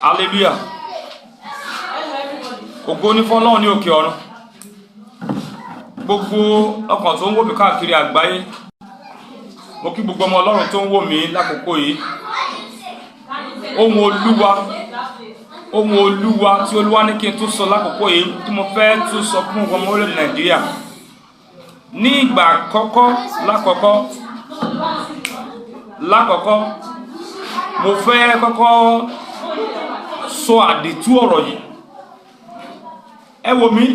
Hallelujah. Ògo ni fún Ọlọ́run ní òkè ọ̀run. Gbogbo ọkàn tó ń wò mí káàkiri àgbáyé. Mo kí gbogbo ọmọ Ọlọ́run tó ń wò mí lákòókò yìí. Ohun Olúwa tí Olúwa ní kí n tún sọ lákòókò yìí tí mo fẹ́ tún sọ fún ọmọ orílẹ̀ Nàìjíríà. Ní ìgbà lákọ̀ọ́kọ́ mo fẹ́ kọ́kọ́ sọ àdìtú ọ̀rọ̀ yìí. Ẹ wò mí,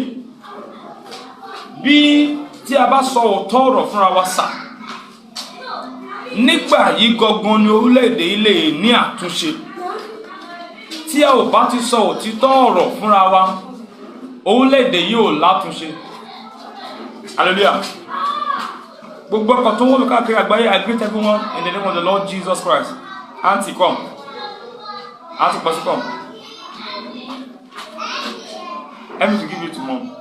bí tí a bá sọ òótọ́ ọ̀rọ̀ fúnra wa sà, nígbà yìí gangan ni orílẹ̀-èdè ilé ní àtúnṣe. Tí a ò bá ti sọ òtítọ́ ọ̀rọ̀ fúnra wa, orílẹ̀-èdè yìí ò látúnṣe. Hallelujah. Gbogbo ọkọ̀ tó wọ́n mi káàkiri àgbáyé, I greet everyone in the name of the Lord Jesus Christ. Auntie, come. Auntie, Pastor, come. Let me to give it to mom.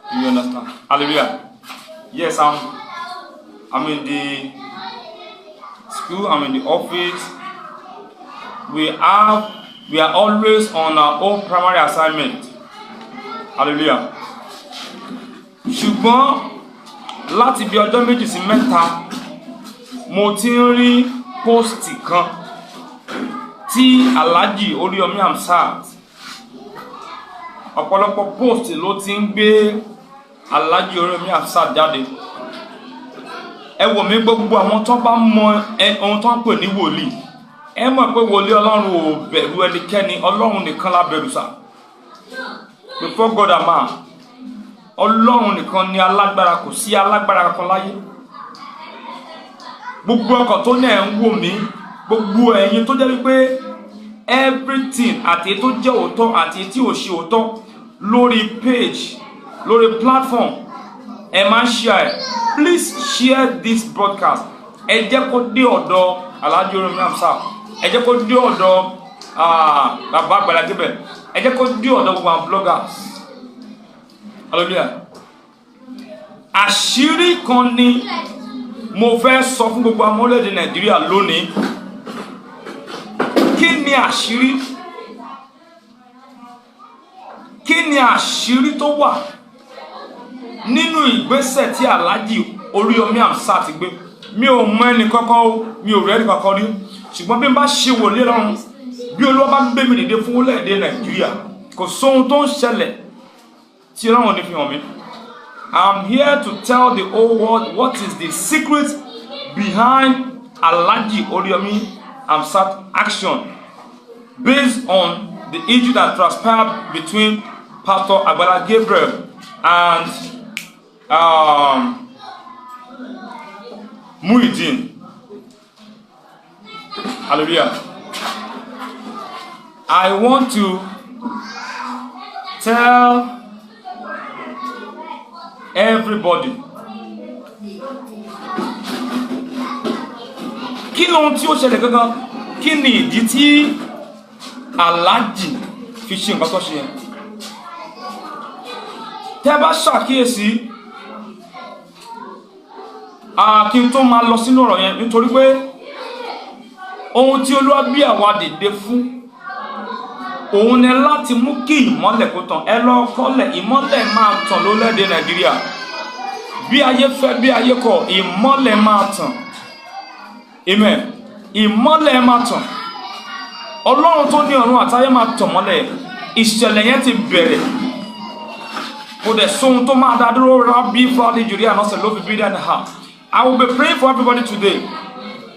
Do you understand? Hallelujah. Yes, I'm in the school, I'm in the office. We are always on our own primary assignment. Hallelujah. Ṣùgbọ́n láti bí ọjọ́ méjì sí mẹ́ta mo ti ń rí post kan tí Alhaji Oriyomi Hamzat, ọ̀pọ̀lọpọ̀ post ló ti ń gbé Alhaji Oriyomi Hamzat jáde. Ẹ wò mí, gbogbo àwọn tó bá mọ ohun tó ń pè ní wòlíì, ẹ mọ̀ pé wòlíì Ọlọ́run ò bẹ̀rù ẹnikẹ́ni, Ọlọ́run nìkan la bẹ̀rù sà. Before God and man, Ọlọ́run nìkan ni alágbára, kò sí alágbára kankan láyé. Gbogbo ọkàn tó ní ẹ̀ ń wò mí, gbogbo ẹ̀yin tó jẹ́ wípé everything àti tó jẹ́ òótọ́ àti tí ò ṣe òótọ́ lórí page, lórí platform, ẹ máa share. Please share this broadcast. Ẹ jẹ́ kó dé ọ̀dọ̀ Alhaji Oriyomi Hamzat, ẹ jẹ́ kó dé ọ̀dọ̀ bàbá Agbala Gabriel, ẹ jẹ́ kó dé ọ̀dọ̀ gbogbo àwọn bloggers. Hallelujah. Àṣírí kan ni mo fẹ́ sọ fún gbogbo ọmọ orílẹ̀-èdè Nàìjíríà lónìí. Kí ni àṣírí? Kí ni àṣírí tó wà nínú ìgbésẹ̀ tí Alhaji Oriyomi Hamzat gbé? Mi ò mọ ẹni kankan o, mi ò rí ẹni kankan rí. Ṣùgbọ́n bí n bá ṣe wòlé lọ́run, bí Olúwa bá gbé mi dìde fún orílẹ̀-èdè Nàìjíríà, kò sóhun tó ń ṣẹlẹ̀ tí Ọlọ́run ní fi hàn mí. I'm here to tell the whole world what is the secret behind Alhaji Oriyomi Hamzat action based on the issue that transpired between Pastor Agbala Gabriel and Muideen. Hallelujah. I want to tell everybody, kí lóhun tí ó ṣẹlẹ̀ gangan, kí ni ìdí tí Alhaji fi ṣe nǹkan tó ṣe yẹn. Tẹ́ bá ṣàkíyèsí, kí n tó máa lọ sínú ọ̀rọ̀ yẹn, nítorí pé ohun tí Olúwa bí àwa dìde fún òun ni láti mú kí ìmọ́lẹ̀ kó tàn. Ẹ lọ kọ́lẹ̀, ìmọ́lẹ̀ máa tàn lórílẹ̀-èdè Nàìjíríà. Bí ayé fẹ́ bí ayé kọ̀, ìmọ́lẹ̀ máa tàn. Amen. Ìmọ́lẹ̀ máa tàn. Ọlọ́run tó ní ọ̀run àtayé máa tàn mọ́lẹ̀. Ìṣẹ̀lẹ̀ yẹn ti bẹ̀rẹ̀. Kò dẹ̀ sóhun tó máa dá dúró rá bí Friday Nigeria náà ṣe ló fi bí and half. I will be praying for everybody today.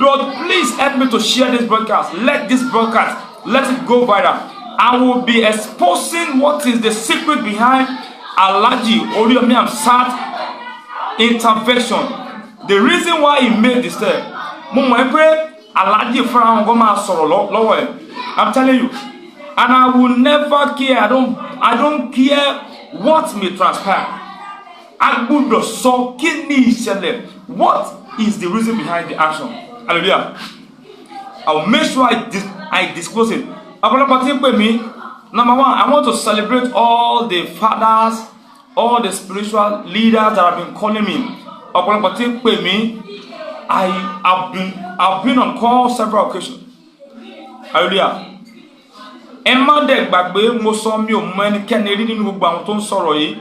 Lord, please help me to share this broadcast. Let this broadcast, let it go viral. I will be exposing what is the secret behind Alhaji Oriyomi Hamzat intervention. The reason why he made this step. Mo mọ̀ pé Alhaji fúnra wọn máa sọ̀rọ̀ lọ́wọ́ ẹ̀. I'm telling you. And I will never care. I don't care what may transpire. A gbọ́dọ̀ sọ kí ni ìṣẹ̀lẹ̀. What is the reason behind the action? Hallelujah. I will make sure I disclose it. Ọ̀pọ̀lọpọ̀ tí ń pè mí, number one, I want to celebrate all the fathers, all the spiritual leaders that have been calling me. Ọ̀pọ̀lọpọ̀ tí ń pè mí, I've been on call several occasions. Hallelujah. ẹ má dẹ̀ gbàgbé mo sọ mi ò mọ ẹnikẹ́ni rí nínú gbogbo àwọn tó ń sọ̀rọ̀ yìí.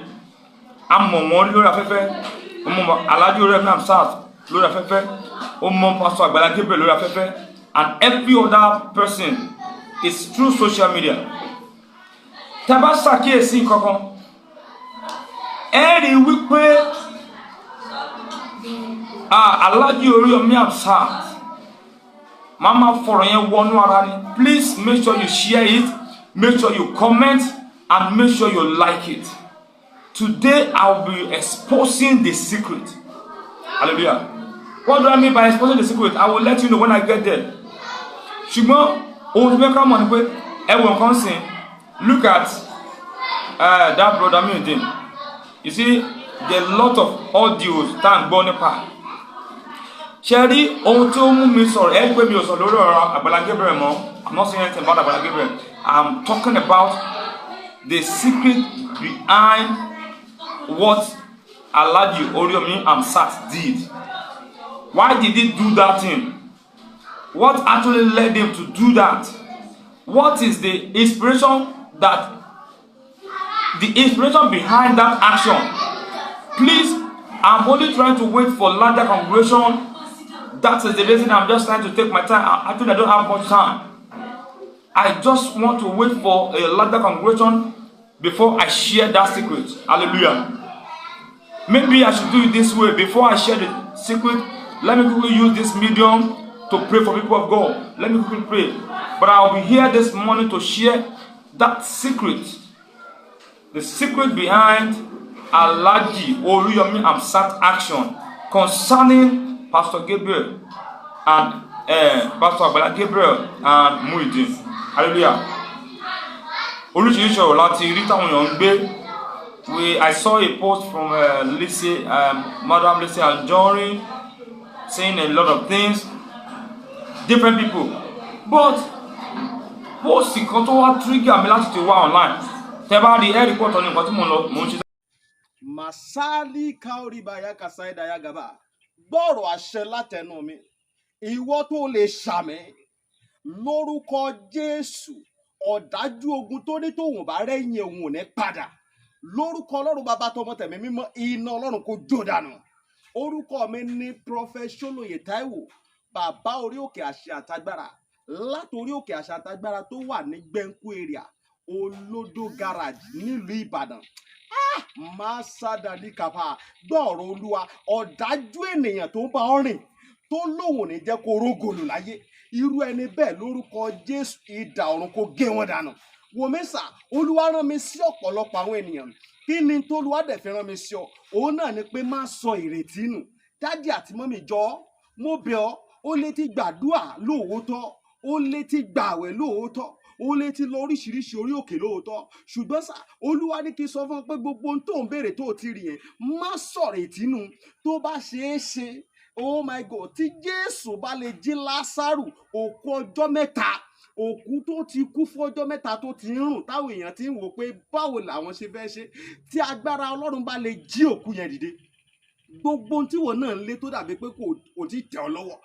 A mọ̀ wọ́n lórí afẹ́fẹ́, ó mọ Alhaji Oriyomi Hamzat lórí afẹ́fẹ́, ó mọ Pastor Agbala Gabriel lórí afẹ́fẹ́, and every other person is through social media. Tẹ́ bá ṣàkíyèsí kankan, ẹ rí wípé Alhaji Oriyomi Hamzat mama fọ̀rọ̀ yẹn wọnú ara ni. Please make sure you share it, make sure you comment, and make sure you like it. Today I will be exposing the secret. Hallelujah. What do I mean by exposing the secret? I will let you know when I get there. Ṣùgbọ́n ohun tí wọ́n ká mọ̀ ni pé ẹ̀wọ̀n kan sìn. Look at that brother Muideen. You see, there are a lot of audios tá à ń gbọ́ nípa. Ṣé rí ohun tí ó mú mi sọ̀rọ̀ ẹ pé mi ò sọ lórí ọ̀rọ̀ Agbala Gabriel mọ́. I'm not saying anything about Agbala Gabriel. I'm talking about the secret behind what Alhaji Oriyomi Hamzat did. Why did he do that thing? What actually led him to do that? What is the inspiration behind that action? Please, I'm only trying to wait for larger congregation. That is the reason I'm just trying to take my time. Actually, I don't have much time. I just want to wait for a larger congregation before I share that secret. Hallelujah. Maybe I should do it this way. Before I share the secret, let me quickly use this medium to pray for people of God. Let me quickly pray. But I'll be here this morning to share that secret. The secret behind Alhaji Oriyomi Hamzat action concerning Pastor Gabriel and Pastor Agbala Gabriel and Muideen. Hallelujah. Oríṣiríṣi ọ̀rọ̀ láti rí táwọn èèyàn ń gbé. I saw a post from Madam Lissy Anjorin saying a lot of things, different people. But post kan tó wá trigger mi láti ti wá online. Tẹ́ bá rí ẹ report on nǹkan tí mo ń ṣe. Masali kaori baya kasaida ya gaba. Gbọ́rọ̀ àṣẹ látẹnu mi. Ìwọ tó lè ṣàmì lórúkọ Jésù. Ọ̀dájú ogun tó ní tòun bá rẹ́yìn òun ò ní padà. Lórúkọ Ọlọ́run bàbá tọmọ tẹ̀mí mímọ́ iná Ọlọ́run kó jó dànù. Orúkọ mi ní Prophet Ṣólóyè Táíwò, bàbá orí òkè àṣẹ àtagbára. Látorí òkè àṣẹ àtagbára tó wà ní Gbẹ́ńkú area, Olódó garage nílùú Ìbàdàn. Máa sádàlí kàfà gbọ́ọ̀rọ̀ Olúwa. Ọ̀dájú ènìyàn tó bá ọ rìn tó lóhùn ní jẹ́ kó rógòlù láyé. Irú ẹni bẹ́ẹ̀ lórúkọ Jésù idà ọ̀run kó gé wọn dànù. Wòmísà, Olúwa rán mi sí ọ̀pọ̀lọpọ̀ àwọn ènìyàn. Kí ni tó Olúwa dẹ̀ fi rán mi sí ọ? Òun náà ni pé má sọ ìrètí nù. Dádì àti mọ́mì jọ̀ọ́, mo bẹ̀ ọ́, ó lè ti gbàdúrà lóòótọ́, ó lè ti gbààwẹ̀ lóòótọ́, ó lè ti lọ oríṣiríṣi orí òkè lóòótọ́. Ṣùgbọ́n sà, Olúwa ní kí n sọ fún ọ pé gbogbo ohun tó ń béèrè tó ti rí yẹn, má sọ ìrètí nù. Tó bá ṣeé ṣe, oh my God, tí Jésù bá lè jí Lásárù òkú ọjọ́ mẹ́ta, òkú tó ti kú fún ọjọ́ mẹ́ta tó ti ń rùn táwọn èèyàn ti ń wò pé báwo làwọn ṣe fẹ́ ṣe, tí agbára Ọlọ́run bá lè jí òkú yẹn dìde, gbogbo ohun tí wọn náà ń lé tó dàbí pé kò tí tẹ̀ ọ́ lọ́wọ́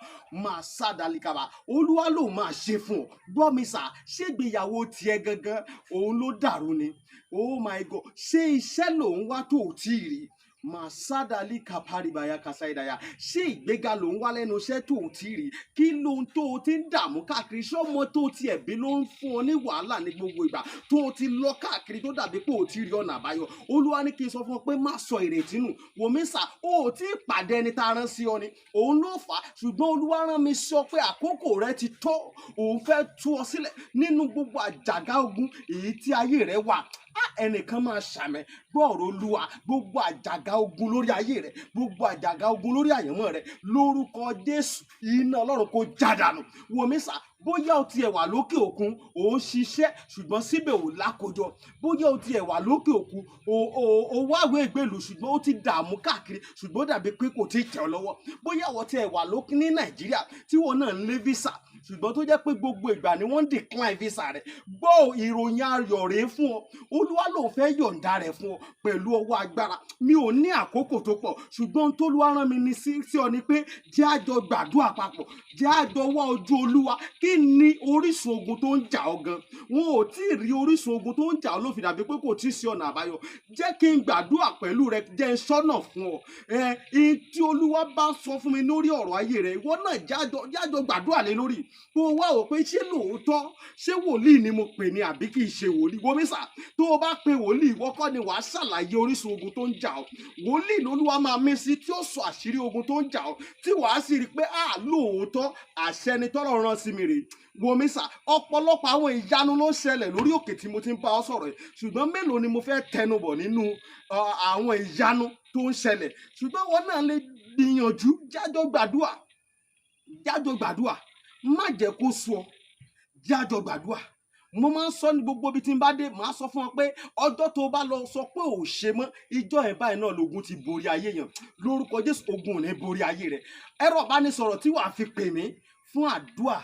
máa sádàlí kaba. Olúwa ló máa ṣe fún ọ. Gbọ́ mi sà, ṣégbéyàwó tiẹ̀ gangan òun ló dàrú ni. Oh my God, ṣé iṣẹ́ lòun wá tó ò tí ì rí? Masadali kaparibaya kasaidaya. Ṣé ìgbéga ló ń wá lẹ́nu iṣẹ́ tó ò tí rí? Kí ló ń tó o ti ń dààmú káàkiri? Ṣọ́mọ tó ti ẹ̀bí ló ń fún ọ ní wàhálà ní gbogbo ìgbà tó o ti lọ káàkiri tó dàbí pé o ti rí ọ̀nà àbáyọ. Olúwa ní kí n sọ fún ọ pé má sọ ìrètí nù. Wòmísà, o ò tí ì pàdé ẹni tá a rán sí ọ ni. Òun ló fà á. Ṣùgbọ́n Olúwa rán mi sọ pé àkókò rẹ ti tó. Òun fẹ́ tú ọ sílẹ̀ nínú gbogbo àjàgà ogun èyí tí ayé rẹ wà. Ẹnìkan máa ṣàmẹ gbọ́ọ̀rọ̀ Olúwa, gbogbo àjàgà ogun lórí ayé rẹ, gbogbo àjàgà ogun lórí àyànmọ́ rẹ, lórúkọ Jésù iná Ọlọ́run kó jádànù. Wòmísà, bóyá o tiẹ̀ wà lókè òkun ò ń ṣiṣẹ́ ṣùgbọ́n síbẹ̀ ò lákòjọ, bóyá o tiẹ̀ wà lókè òkun ò wáwé ìgbèlú ṣùgbọ́n ó ti dààmú káàkiri ṣùgbọ́n ó dàbí pé kò tí ì tẹ̀ ọ́ lọ́wọ́, bóyá o tiẹ̀ wà lókè ní Nàìjíríà tí wọn náà ń lé visa ṣùgbọ́n tó jẹ́ pé gbogbo ìgbà ni wọ́n ń decline visa rẹ̀. Gbọ́ ìròyìn ayọ̀ rèé fún ọ. Olúwa ló fẹ́ yọ̀ǹda rẹ̀ fún ọ pẹ̀lú ọwọ́ agbára. Mi ò ní àkókò tó pọ̀ ṣùgbọ́n tó Olúwa rán mi ní sí ọ ni pé jẹ́ àjọ gbàdúrà papọ̀, jẹ́ àjọ wá ojú Olúwa kí kí ni orísun ogun tó ń jà ọ́ gan? Wọn ò tí ì rí orísun ogun tó ń jà ọ́ ló fi dàbí pé kò tí ì sí ọ̀nà àbáyọ. Jẹ́ kí n gbàdúrà pẹ̀lú rẹ, jẹ́ n sọ́nà fún ọ. Tí Olúwa bá sọ fún mi lórí ọ̀rọ̀ ayé rẹ, ìwọ náà jájọ gbàdúrà lé lórí. Kó o wá wò pé ṣé lóòótọ́ ṣé wòlíì ni mo pè ní àbí kì í ṣe wòlíì. Wòmísà, tó o bá pe wòlíì, ìwọ kọ́ ni wàá ṣàlàyé orísun ogun tó ń jà ọ́. Wòlíì lolúwa máa mí sí tí ó sọ àṣírí ogun tó ń jà ọ́, tí wàá sì rí i pé lóòótọ́ àṣẹ ni tọ́lọ́run rán sí mi rè. Wòmísà, ọ̀pọ̀lọpọ̀ àwọn ìyanu ló ń ṣẹlẹ̀ lórí òkè tí mo ti ń bá ọ sọ̀rọ̀ yìí, ṣùgbọ́n mélòó ni mo fẹ́ tẹnubọ̀ nínú àwọn ìyanu tó ń ṣẹlẹ̀. Ṣùgbọ́n wọn náà lè gbìyànjú, jájọ gbàdúrà, má jẹ́ kó sú ọ, jájọ gbàdúrà. Mo máa ń sọ ní gbogbo ibi tí n bá dé, màá sọ fún ọ pé ọjọ́ tó bá lọ sọ pé ò ṣe mọ́, ìjọ ẹ̀ báyìí náà lógun ti borí ayé yẹn. Lórúkọ Jésù, ogun ò ní borí ayé rẹ̀. Ẹ̀rọ ìbánisọ̀rọ̀ tí wàá fi pè mí fún àdúrà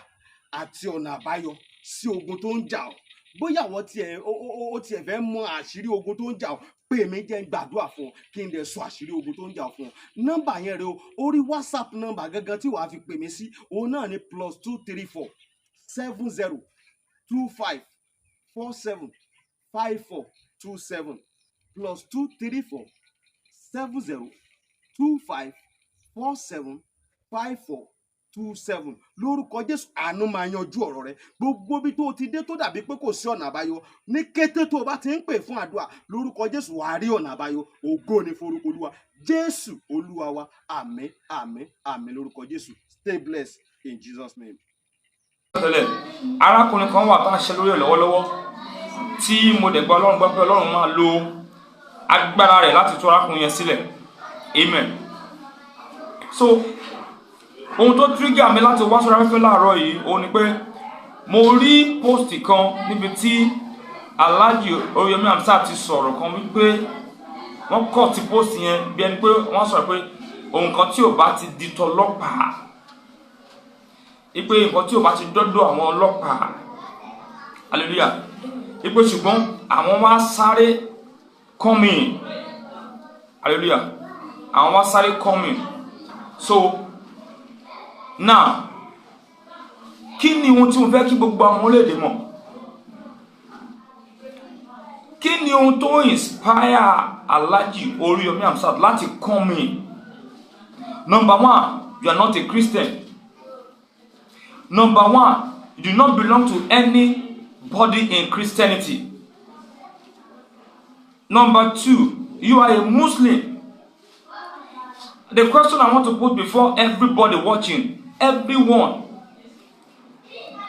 àti ọ̀nà àbáyọ sí ogun tó ń jà ọ́. Bóyá àwọn tiẹ̀ fẹ́ mọ àṣírí ogun tó ń jà ọ́, pè mí jẹ́ n gbàdúrà fún ọ kí n lè sọ àṣírí ogun tó ń jà ọ́ fún ọ. Nọ́mbà yẹn rẹ o, orí WhatsApp nọ́mbà gangan tí wàá fi pè mí sí, òun náà ni +234 70 25 47 5427 +234 70 25 47 5427. Lórúkọ Jésù, àánú máa yanjú ọ̀rọ̀ rẹ. Gbogbo bí tó ti dé tó dàbí pé kò sí ọ̀nà àbáyọ, ní kété tó o bá ti ń pè fún àdúrà, lórúkọ Jésù wàá rí ọ̀nà àbáyọ. Ògo ni forúkọ Olúwa. Jésù Olúwa wa. Àmín, àmín, àmín lórúkọ Jésù. Stay blessed in Jesus' name. Arákùnrin kan wà tá a ṣe lórí ẹ̀ lọ́wọ́lọ́wọ́ tí mo dẹ̀ gbọ́ Ọlọ́run gbọ́ pé Ọlọ́run máa lo agbára rẹ̀ láti tú arákùnrin yẹn sílẹ̀. Amen. So ohun tó trigger mi láti wá sórí afẹ́fẹ́ láàárọ̀ yìí òun ni pé mo rí post kan níbi tí Alhaji Oriyomi Hamzat ti sọ̀rọ̀ kan wípé wọ́n kọ́ ti post yẹn bí ẹni pé wọ́n sọ̀rọ̀ pé ohun kan tí ò bá ti di tọlọ́pàá, ipe nǹkan tí ò bá ti dọ́dọ̀ àwọn ọlọ́pàá, hallelujah, ipe ṣùgbọ́n àwọn wá sáré coming, hallelujah, àwọn wá sáré coming. So now kí ni ohun tí mo fẹ́ kí gbogbo àwọn orílẹ̀-èdè mọ̀? Kí ni ohun tó inspire Alhaji Oriyomi Hamzat láti coming? Number one, you are not a Christian. Number one, you do not belong to anybody in Christianity. Number two, you are a Muslim. The question I want to put before everybody watching, everyone,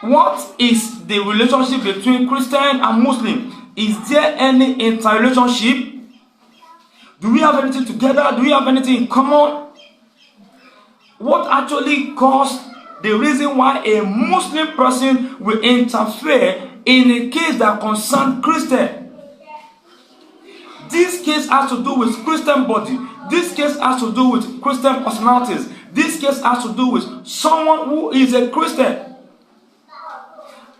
what is the relationship between Christian and Muslim? Is there any interrelationship? Do we have anything together? Do we have anything in common? What actually caused the reason why a Muslim person will interfere in a case that concerns Christian? This case has to do with Christian body. This case has to do with Christian personalities. This case has to do with someone who is a Christian.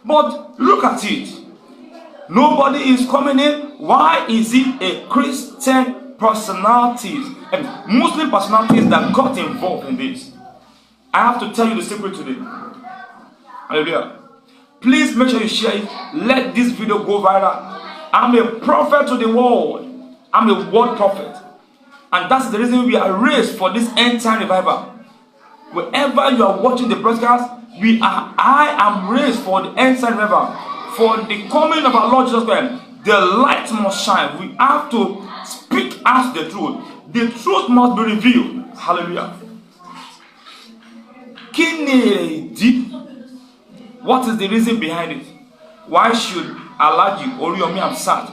But look at it. Nobody is coming in. Why is it a Christian personalities and Muslim personalities that got involved in this? I have to tell you the secret today. Hallelujah. Please make sure you share it. Let this video go viral. I'm a prophet to the world. I'm a word prophet. And that's the reason we are raised for this end time revival. Wherever you are watching the broadcast, I am raised for the end time revival. For the coming of our Lord Jesus Christ, the light must shine. We have to speak as the truth. The truth must be revealed. Hallelujah. What is the reason behind it? Why should Alhaji Oriyomi Hamzat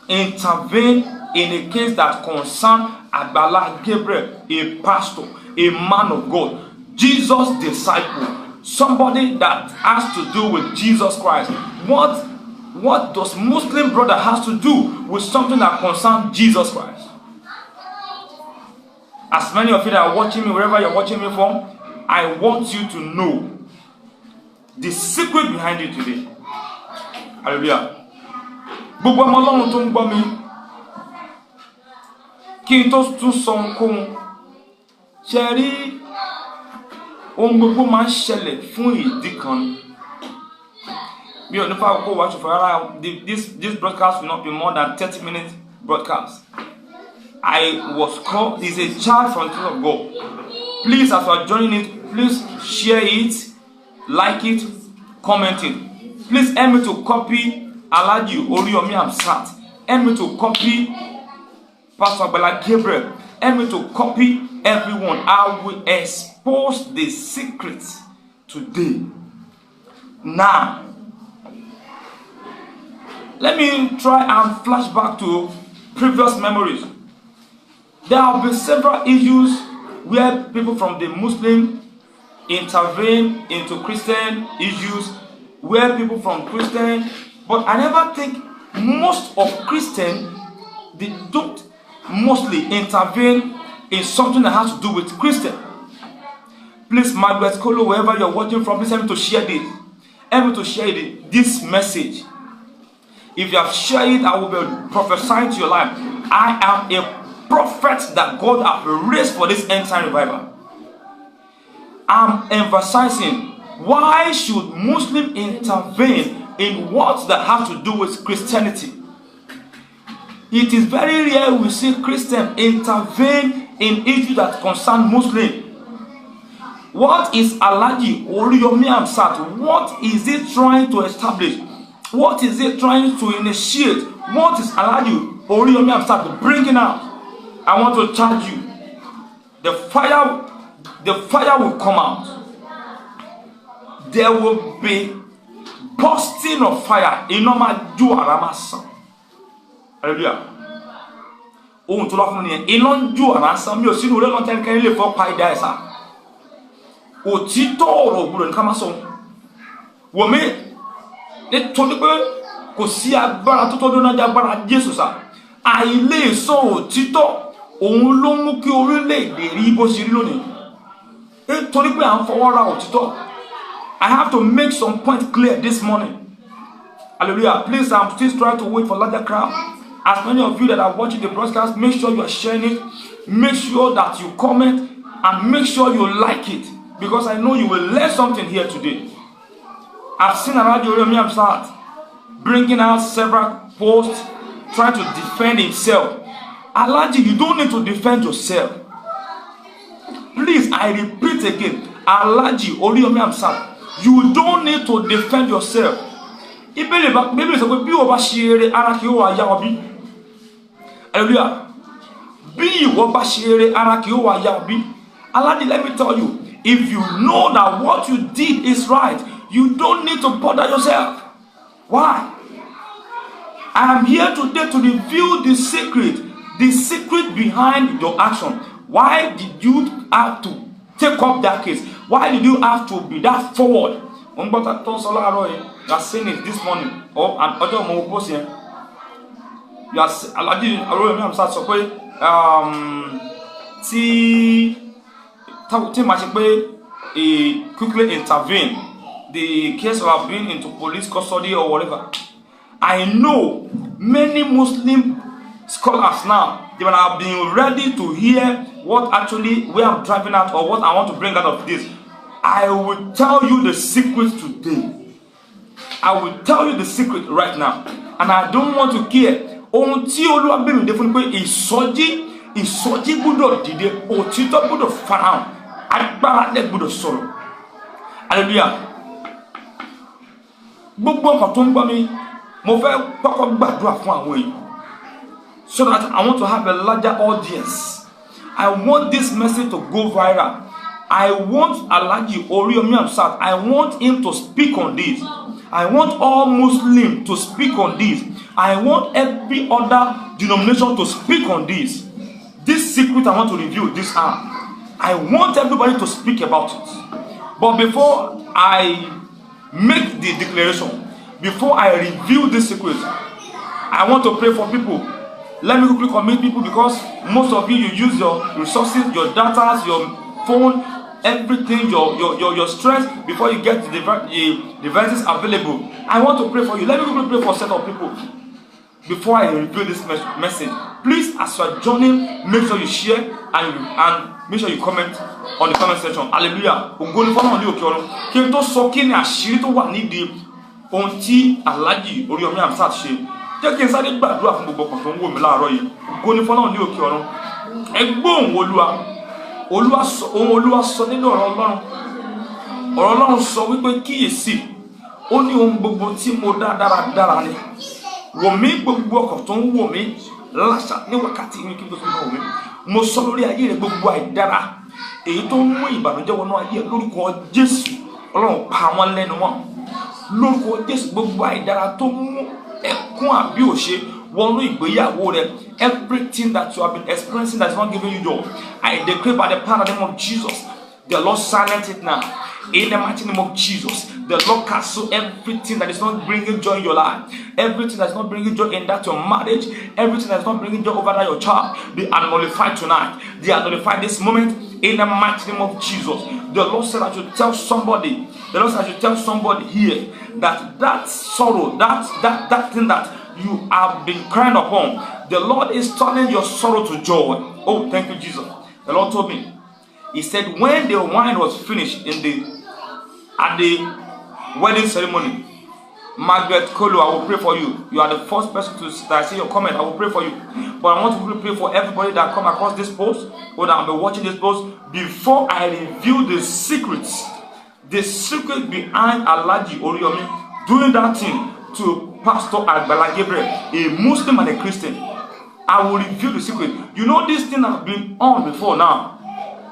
intervene in a case that concerns Agbala Gabriel, a pastor, a man of God, Jesus' disciple, somebody that has to do with Jesus Christ? What does Muslim brother has to do with something that concerns Jesus Christ? As many of you that are watching me, wherever you're watching me from, I want you to know the secret behind it today. Hallelujah. Gbogbo ọmọ Ọlọ́run tó ń gbọ́ mi, kí n tó tún sọ ohunkóhun, ṣe rí ohun gbogbo máa ń ṣẹlẹ̀ fún ìdí kan ni. Me on the far go watch for this broadcast will not be more than 30 minutes broadcast. I was called is a child from the kingdom of God. Please, as you are joining it, please share it, like it, comment it. Please help me to copy Alhaji Oriyomi Hamzat. Help me to copy Pastor Agbala Gabriel. Help me to copy everyone. I will expose the secrets today. Now, let me try and flash back to previous memories. There have been several issues where people from the Muslim intervene into Christian issues, where people from Christian, but I never think most of Christian, they don't mostly intervene in something that has to do with Christian. Please, Margaret Kolo, wherever you're watching from, please help me to share this. Help me to share this message. If you have shared it, I will be prophesying to your life. I am a prophet that God has raised for this end time revival. I'm emphasizing, why should Muslims intervene in what that has to do with Christianity? It is very rare we see Christians intervene in issues that concern Muslims. What is Alhaji Oriyomi Hamzat? What is it trying to establish? What is it trying to initiate? What is Alhaji Oriyomi Hamzat bringing out? I want to charge you. The fire will come out. There will be bursting of fire. Inoma ju aramasa. Hallelujah. Ohun tó lọ fún ni iná ju aramasa mi ò sínú rẹ̀ lọ́n tẹ́lẹ̀ kẹ́rin lè fọ́ pa ìdá ẹ̀sà. Òtítọ́ ọ̀rọ̀ ògbúrò ní ká má sọ. Wòmí nítorí pé kò sí agbára tó tọ́jú náà jẹ́ agbára Jésù sá. Àìlè sọ òtítọ́ òun ló mú kí orílẹ̀-èdè rí bó ṣe rí lónìí. Nítorí pé à ń fọwọ́ ra òtítọ́. I have to make some point clear this morning. Hallelujah. Please, I'm still trying to wait for larger crowd. As many of you that are watching the broadcast, make sure you are sharing it. Make sure that you comment and make sure you like it, because I know you will learn something here today. I've seen Alhaji Oriyomi Hamzat bringing out several posts trying to defend himself. Alhaji, you don't need to defend yourself. Please, I repeat again, Alhaji Oriyomi Hamzat, you don't need to defend yourself. Maybe it's a bit of a share anarchy or yabi. Hallelujah. Be what bashire anarchy or yabi. Alhaji, let me tell you, if you know that what you did is right, you don't need to bother yourself. Why? I am here today to reveal the secret behind your action. Why did you have to take up that case? Why did you have to be that forward? You are saying it this morning, or an other more post here. You are Alhaji Oriyomi Hamzat sọ pé tí màá quickly intervene the case of being into police custody or whatever. I know many Muslim scholars now, they have been ready to hear what actually where I'm driving at or what I want to bring out of this. I will tell you the secret today. I will tell you the secret right now, and I don't want to care. Ohun tí Olúwa bí mi dé fún pé ìsọjí gbọ́dọ̀ dìde, òtítọ́ gbọ́dọ̀ farahàn, agbára dẹ̀ gbọ́dọ̀ sọ̀rọ̀. Hallelujah. Gbogbo ọkàn tó ń gbọ́ mi, mo fẹ́ kọ́kọ́ gbàdúrà fún àwọn èèyàn, so that I want to have a larger audience. I want this message to go viral. I want Alhaji Oriyomi Hamzat, I want him to speak on this. I want all Muslims to speak on this. I want every other denomination to speak on this. This secret I want to reveal this hour. I want everybody to speak about it. But before I make the declaration, before I reveal this secret, I want to pray for people. Let me quickly commit people, because most of you use your resources, your data, your phone, everything, your strength before you get the devices available. I want to pray for you. Let me quickly pray for a set of people before I reveal this message. Please, as you are joining, make sure you share and make sure you comment on the comment section. Hallelujah. ohun tí Alhaji Oriyomi Hamzat ṣe. Jẹ́ kí n sáré gbàdúrà fún gbogbo ọkàn tó ń wò mí láàárọ̀ yìí. Ògo ni fọ́lọ́run ní òkè ọ̀run. Ẹ gbọ́ ohùn Olúwa sọ nínú ọ̀rọ̀ Ọlọ́run. Ọ̀rọ̀ Ọlọ́run sọ wípé kíyèsí, ó ní ohun gbogbo tí mo dá dáradára ni. Wò mí gbogbo ọkàn tó ń wò mí láṣà ní wákàtí yìí kí n tó fi wò mí. Mo sọ lórí ayé rẹ gbogbo àìdára èyí tó ń mú ìbànújẹ́ wọnú ayé lórúkọ Jésù. Ọlọ́run pa wọ́n lẹ́nu mọ́. Lórúkọ Jésù gbogbo àìdára tó mú ẹkún àbí òṣè wọnú ìgbéyàwó rẹ, everything that you have been experiencing that is not giving you joy, I decree by the power of the name of Jesus, the Lord silence it now. In the mighty name of Jesus, the Lord cancel everything that is not bringing joy in your life, everything that is not bringing joy in that your marriage, everything that is not bringing joy over that your child. They are nullified tonight. They are nullified this moment in the mighty name of Jesus. The Lord said I should tell somebody, here that sorrow, that thing that you have been crying upon, the Lord is turning your sorrow to joy. Oh, thank you, Jesus. The Lord told me. He said when the wine was finished at the wedding ceremony, Margaret Kolo, I will pray for you. You are the first person that I see your comment. I will pray for you. But I want to pray for everybody that come across this post or that will be watching this post before I reveal the secret behind Alhaji Oriyomi doing that thing to Pastor Agbala Gabriel, a Muslim and a Christian. I will reveal the secret. You know this thing has been on before now.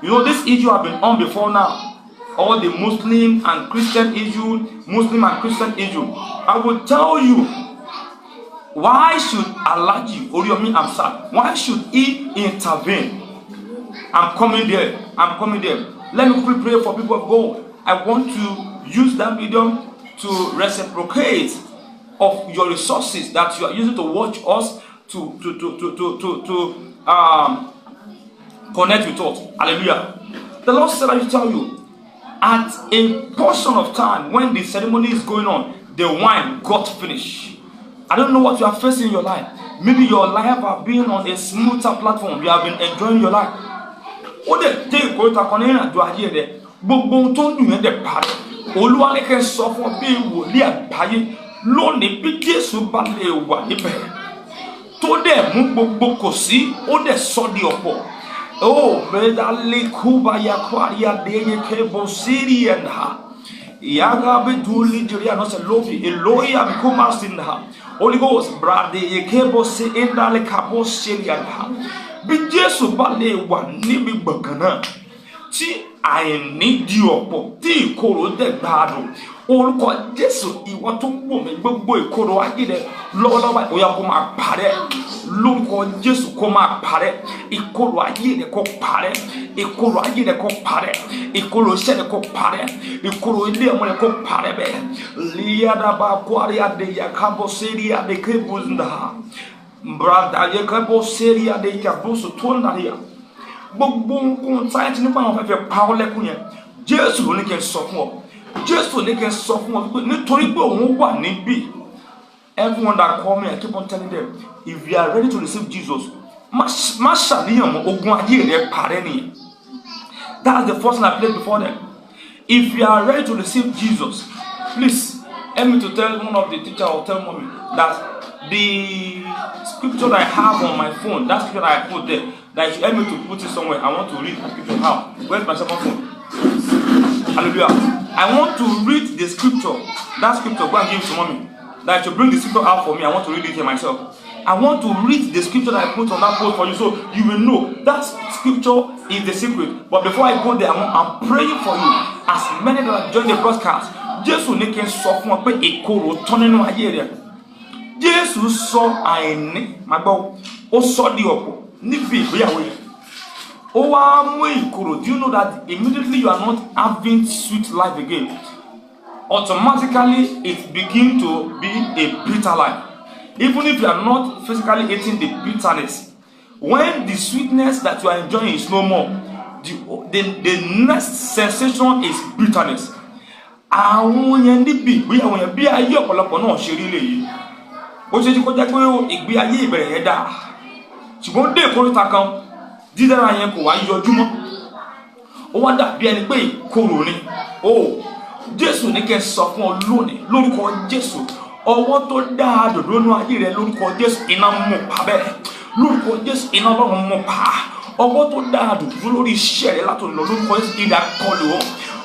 You know this issue has been on before now. All the Muslim and Christian issue, I will tell you, why should Alhaji Oriyomi Hamzat, why should he intervene? I'm coming there. Let me quickly pray for people of God. I want to use that video to reciprocate of your resources that you are using to watch us, to connect with us. Hallelujah. The Lord said I should tell you, at a portion of time when the ceremony is going on, the wine got finished. I don't know what you are facing in your life. Maybe your life have been on a smoother platform. You have been enjoying your life. Gbogbo tó ń dùn yẹn dẹ̀ parí. Olúwa ní kí n sọ fún ọ bí wòlíì àgbáyé lónìí bí Jésù bá lè wà níbẹ̀ tó dẹ̀ mú gbogbo kò sí ó dẹ̀ sọ di ọ̀pọ̀. Oh, medali kuba ya kwaria deye kebo siri and ha. Yaga beduli jiria no se lofi eloya bikuma sinha. Holy Ghost brade ye kebo se endale kabo siri and ha. Bí Jésù bá lè wà níbi gbọ̀ngàn tí àìní di ọ̀pọ̀ tí ìkorò dẹ̀ gbádùn. Orúkọ Jésù ìwọ tó wò mí gbogbo ìkorò ayé rẹ lọ́wọ́lọ́wọ́ ó yá kó máa parẹ́. Lórúkọ Jésù kó máa parẹ́. Ìkorò ayé rẹ kó parẹ́. Ìkorò ayé rẹ kó parẹ́. Ìkorò iṣẹ́ rẹ kó parẹ́. Ìkorò ilé ọmọ rẹ kó parẹ́ bẹ́ẹ̀. Líyàdàbà kwari adéyà kábọ̀ sẹ́rí adékébù ndà. Brada yẹ kábọ̀ sẹ́rí adéyà bóso tó ń darí. Gbogbo nǹkan sáyẹ́ntì nípa àwọn fẹ́fẹ́ pa ọ́ lẹ́kùn yẹn. Jésù ló ní kí n sọ fún ọ. Jésù ní kí n sọ fún ọ wípé nítorí pé òun wà níbí. Everyone that call me, I keep on telling them, if you are ready to receive Jesus, that's the first thing I played before them. If you are ready to receive Jesus, please help me to tell one of the teachers or tell mommy that the scripture that I have on my phone, that scripture that I put there, that you help me to put it somewhere. I want to read that scripture. How? Where's my second phone? Hallelujah. I want to read the scripture. That scripture, go and give it to mommy. That you bring the scripture out for me. I want to read it here myself. I want to read the scripture that I put on that post for you, so you will know that scripture is the secret. But before I go there, I'm praying for you. As many that have joined the broadcast, Jesus ní kí n sọ fún ọ pé ìkorò tán nínú ayé rẹ. Jésù sọ àìní, máa gbọ́, ó sọ di ọ̀pọ̀ níbi ìgbéyàwó yẹn. Ó wá mú ìkorò. Do you know that immediately you are not having sweet life again? Automatically it begins to be a bitter life. Even if you are not physically eating the bitterness, when the sweetness that you are enjoying is no more, the next sensation is bitterness. Àwọn yẹn níbi ìgbéyàwó yẹn bí ayé ọ̀pọ̀lọpọ̀ náà ṣe rí lèyí. Ó ṣe ti kọjá pé ìgbé ayé ìbẹ̀rẹ̀ yẹn dáa. Ṣùgbọ́n dé ìkórìtà kan, dídára yẹn kò wá yọjú mọ́. Ó wá dàbí ẹni pé ìkorò ni. Jésù ní kẹ́ sọ fún ọ lónìí lórúkọ Jésù ọwọ́ tó dáa dòdò nínú ayé rẹ lórúkọ Jésù iná mú pa bẹ́ẹ̀ lórúkọ Jésù iná Ọlọ́run mú pa ọwọ́ tó dáa dòdò lórí iṣẹ́ rẹ látòun lọ lórúkọ Jésù ìdá kọlù ọ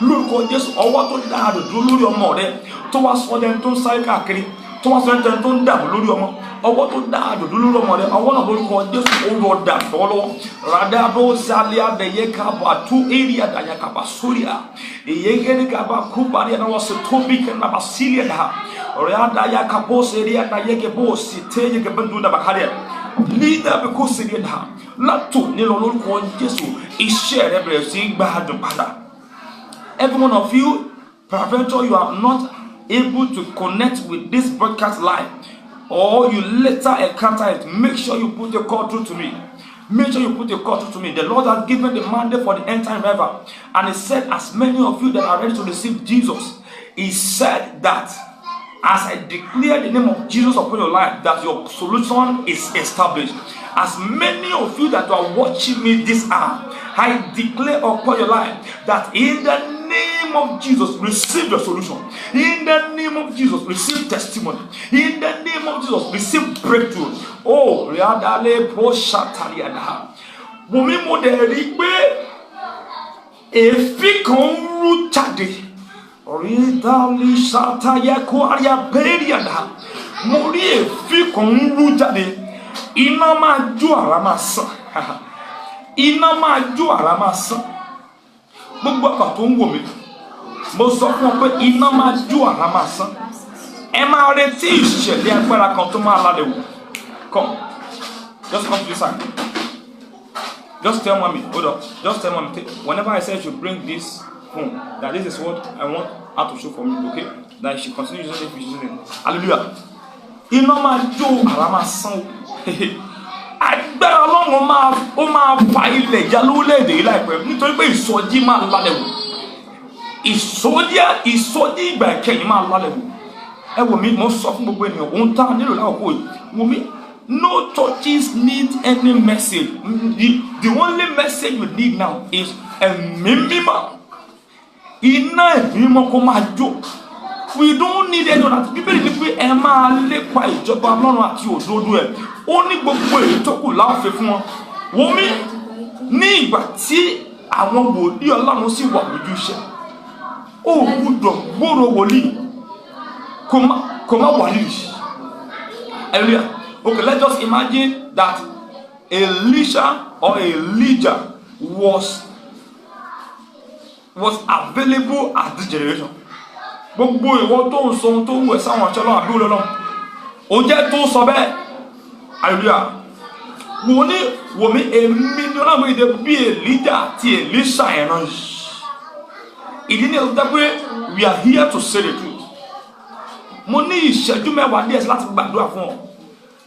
lórúkọ Jésù ọwọ́ tó dáa dòdò lórí ọmọ rẹ tó wá sọ ẹni tó ń sáré káàkiri tó wá sọ ẹni tó ń dààmú lórí ọmọ ọwọ́ tó dáa dòdò lórí ọmọ rẹ ọwọ́ náà lórúkọ Jésù ó lọ dà lọ́wọ́lọ́wọ́ radabo zalia deye kaba tu area daya kaba suria eyegere kaba kubari na wase tobi kana basilia da rada ya kabo seria da yeke bo siteye ke bandu da bakaria leader be seria da lato ni lórúkọ Jésù iṣẹ́ rẹ bẹ̀rẹ̀ sí gbádùn padà. Every one of you, peradventure you are not able to connect with this broadcast live, or you later encounter it, make sure you put a call through to me. Make sure you put a call through to me. The Lord has given the mandate for the end time revival, and He said, as many of you that are ready to receive Jesus, He said that as I declare the name of Jesus upon your life, that your solution is established. As many of you that are watching me this hour, I declare upon your life that in the name of Jesus, receive your solution. In the name of Jesus, receive testimony. In the name of Jesus, receive breakthrough. Oh, Riadale Poshataliana. Bumi moderi pe efi kan ru tade. Ridali Shataya Koaria Periada. Mori efi kan ru tade. Iná máa jó àrá máa sàn. Iná máa jó àrá máa sàn. Gbogbo ọkàn tó ń wò mí, mo sọ fún ọ pé iná máa jó àrá máa sàn. Ẹ máa retí ìṣẹ̀lẹ̀ agbára kan tó máa lálẹ́ wò. Come, just come to this side. Just tell mommy, hold up. Just tell mommy, whenever I said you bring this phone, that this is what I want her to show for me, okay? That she continue using it, using it. Hallelujah. Iná máa jó àrá máa sàn. Agbára Ọlọ́run máa fa ilẹ̀ ìjà lórílẹ̀-èdè yìí láìpẹ́ nítorí pé ìsọjí máa lálẹ́ wò. Ìsọjí ìgbà ìkẹyìn máa lálẹ́ wò. Ẹ wò mí, mo sọ fún gbogbo ènìyàn ohun tá a nílò láwùjọ yìí. Wò mí, no churches need any message. The only message we need now is ẹ̀mí mímọ́. Iná ẹ̀mí mímọ́ kó máa jó. We don't need any other. Bíbélì ní pé ẹ máa lépa ìjọba Ọlọ́run àti òdodo ẹ̀. Ó ní gbogbo èyí tó kù láòfin fún wọn. Wò mí, ní ìgbà tí àwọn wòlíì Ọlọ́run sì wà lójú iṣẹ́, ó gbọ́dọ̀ gbòòrò wòlíì kò má wà nílùú. Hallelujah. Okay, let's just imagine that Elisha or Elijah was available at this generation. Gbogbo ìwọ tó ń sọ ohun tó ń wẹ̀ sáwọn ọ̀ṣọ́ lọ́wọ́ àbí olóòlọ́ ó jẹ́ tó sọ bẹ́ẹ̀. Hallelujah. Wò mí èmi ní ọlọ́run ìdè bí Elijah àti Elisha ẹ̀ràn yìí. Ìdí ní ọjọ́ pé we are here to say the truth. Mo ní ìṣẹ́jú mẹ́wàá díẹ̀ sí láti gbàdúrà fún ọ.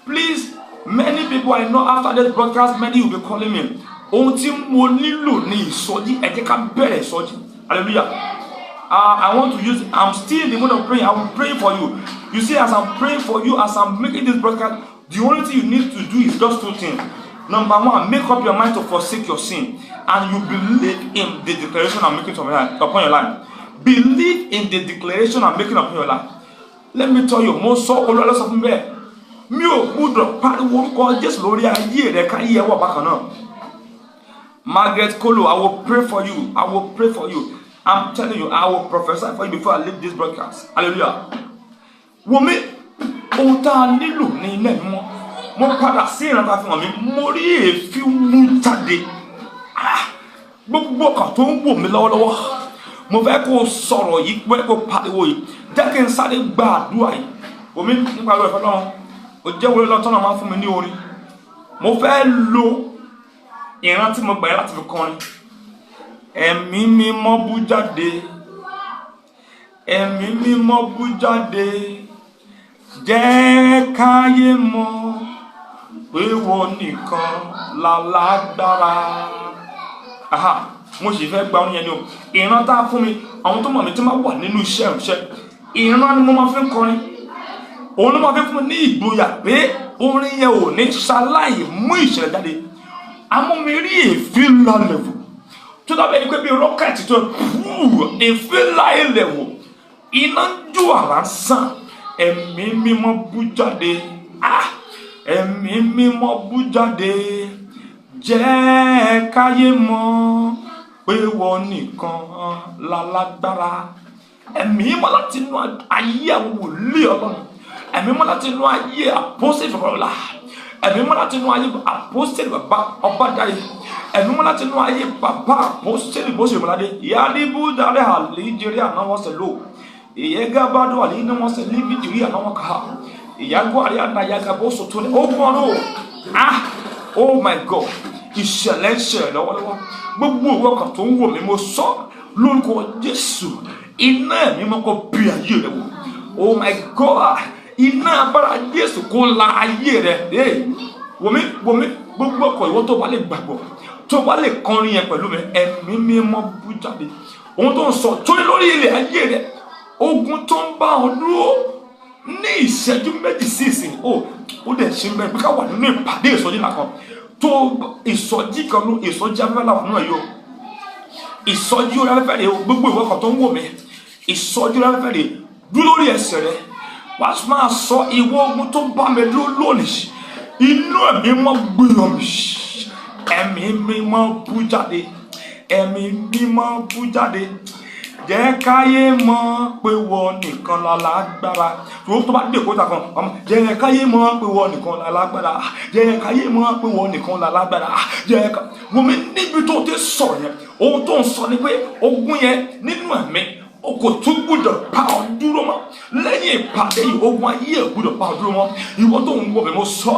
Please, many people I know after this broadcast, many will be calling me. Ohun tí mo nílò ní ìsọjí, ẹ jẹ́ ká bẹ̀rẹ̀ ìsọjí. Hallelujah. I want to use, I'm still in the mood of praying. I will pray for you. You see, as I'm praying for you, as I'm making this broadcast, the only thing you need to do is just two things. Number one, make up your mind to forsake your sin, and you believe in the declaration I'm making upon your life. Believe in the declaration I'm making upon your life. Let me tell you, most so all of them there. Mi ò gbọ́dọ̀ pariwo orúkọ Jésù lórí ayé rẹ ká yẹ wọ bákan náà. Margaret Kolo, I will pray for you. I will pray for you. I'm telling you, I will prophesy for you before I leave this broadcast. Hallelujah. Wò mí, ohun tá a nílò ní ilé mímọ́. Mo padà sí ìrántá fún mi, mo rí èéfín mú jáde. Gbogbo ọkàn tó ń wò mí lọ́wọ́lọ́wọ́. Mo fẹ́ kó sọ̀rọ̀ yìí, mo fẹ́ kó pariwo yìí. Jẹ́ kí n sáré gba àdúrà yìí. Wò mí nípa ìwé ìfẹ́ lọ́run. Ó jẹ́ wọlé lọ́tọ́ náà máa fún mi ní orin. Mo fẹ́ lo ìran tí mo gbà yẹn láti fi kọrin. Ẹ̀mí mímọ́ bú jáde, ẹ̀mí mímọ́ bú jáde, jẹ́ káyé mọ̀ pé wọ́n nìkan lálágbára. Aha, mo sì fẹ́ gba orin yẹn ni o. Ìran tá a fún mi, àwọn tó mọ̀ mi tí máa wà nínú iṣẹ́ ìránṣẹ́. Ìran ni mo máa fi ń kọrin. Òun ló máa fi fún mi ní ìgboyà pé orin yẹn ò ní ṣaláì mú ìṣẹ̀lẹ̀ jáde. Àmọ́ mi rí èéfín lálẹ́ wò. Tó dábẹ́ ni pé bí rọ́kẹ̀tì tó èéfín láì lẹ̀ wò. iná ń jó àrá sàn, ẹ̀mí mímọ́ bú jáde, ẹ̀mí mímọ́ bú jáde, jẹ́ káyé mọ̀ pé wọ́n nìkan lálágbára. Ẹ̀mí mímọ́ láti inú ayé àwọn wòlíì Ọlọ́run, ẹ̀mí mímọ́ láti inú ayé àpọ́sítélì Fọlọ́lá, ẹ̀mí mímọ́ láti inú ayé àpọ́sítélì bàbá Ọbádáyé, ẹ̀mí mímọ́ láti inú ayé bàbá àpọ́sítélì Bóṣèmọ́ládé, ìyálébú dáre àlejèrè ànáwọ́sẹ̀ lò, ìyẹ́gábádó àlejò wọn sẹ̀ líbìdìrí ànáwọ́ ká, ìyágbó àrí àdáyàgàbó sòtò ní ogun ọ̀rọ̀. Oh my God, ìṣẹ̀lẹ̀ ìṣẹ̀lẹ̀ lọ́wọ́lọ́wọ́. Gbogbo ìwọ kan tó ń wò mí, mo sọ lórúkọ Jésù, iná ẹ̀mí mọ́ kó bí ayé rẹ̀ wò. Oh my God, iná agbára Jésù kó la ayé rẹ̀. Wòmí gbogbo ọkọ̀ ìwọ tó bá lè gbàgbọ́, tó bá lè kọrin yẹn pẹ̀lú mi, ẹ̀mí mímọ́ bú jáde. Ohun tó ń sọ tó ní lórí ilẹ̀ ayé rẹ̀, ogun tó ń bá ọ dúró ní ìṣẹ́jú méjì sí ìsìn, ó dẹ̀ ṣe mẹ́rin pé ká wà nínú ìpàdé ìsọjí nìkan. Tó ìsọjí kan ló ìsọjí afẹ́fẹ́ làwọn náà yóò, ìsọjí orí afẹ́fẹ́ rẹ̀, gbogbo ìwọ kan tó ń wò mí, ìsọjí orí afẹ́fẹ́ rẹ̀, dúró lórí ẹsẹ̀ rẹ̀, wàá máa sọ ìwọ ogun tó bá mi lónìí, inú ẹ̀mí mọ́ gbìyànjú mi, ẹ̀mí mímọ́ bú jáde, ẹ̀mí mímọ́ bú jáde, jẹ́ káyé mọ̀ pé wọ́n nìkan lálágbára. Tó bá dé kóta kan, jẹ́ káyé mọ̀ pé wọ́n nìkan lálágbára, jẹ́ káyé mọ̀ pé wọ́n nìkan lálágbára, jẹ́ ká wọ́n mi níbi tó ti sọ̀rọ̀ yẹn. Ohun tó ń sọ ni pé ogun yẹn nínú ẹ̀mí kò tún gbúdọ̀ pa ọ́ dúró mọ́. Lẹ́yìn ìpàdé yìí, ogun ayé ò gbúdọ̀ pa ọ́ dúró mọ́. Ìwọ tó ń wò mí, mo sọ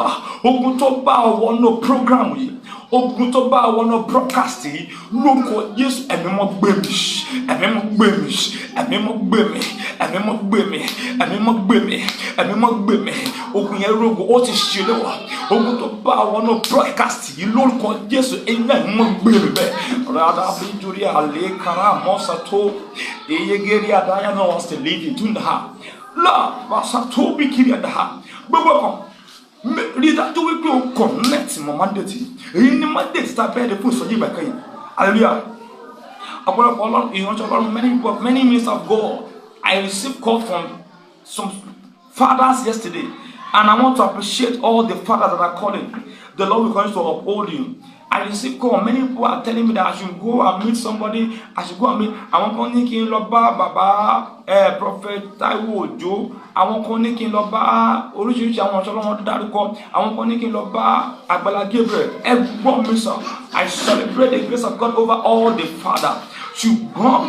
ogun tó bá ọ wọnú program yìí, ogun tó bá wọnú broadcast yìí, lórúkọ Jésù, ẹ̀mí mọ́ gbé mi, ẹ̀mí mọ́ gbé mi, ẹ̀mí mọ́ gbé mi, ẹ̀mí mọ́ gbé mi, ẹ̀mí mọ́ gbé mi, ẹ̀mí mọ́ gbé mi. Ogun yẹn rogo, ó ti ṣe léwọ̀. Ogun tó bá wọnú broadcast yìí, lórúkọ Jésù, ẹ̀mí mọ́ gbé mi bẹ́ẹ̀. Rárá bí nítorí àlè kára mọ́sá tó eyegeri adaya náà wọ́n sì lébi tún dáa. Lá wàsá tó bí kiri àdáa. Gbogbo kan rí dájú wípé o connect mọ́ mandate. Èyí ni mandate tá a bẹ́ẹ̀ de fún ìsọjí ìgbà kan yìí. Hallelujah. Ọ̀pọ̀lọpọ̀ Ọlọ́run ìránṣẹ́ Ọlọ́run, many ministers of God. I received call from some fathers yesterday, and I want to appreciate all the fathers that are calling. The Lord will continue to uphold you. I received call. Many people are telling me that I should go and meet somebody. I should go and meet. Àwọn kan ní kí n lọ bá bàbá Prophet Taiwo Ojo. Àwọn kan ní kí n lọ bá oríṣiríṣi àwọn ọ̀ṣọ́ lọ́wọ́ dárúkọ. Àwọn kan ní kí n lọ bá Agbala Gabriel. Ẹgbọ́n mi sọ, I celebrate the grace of God over all the father. Ṣùgbọ́n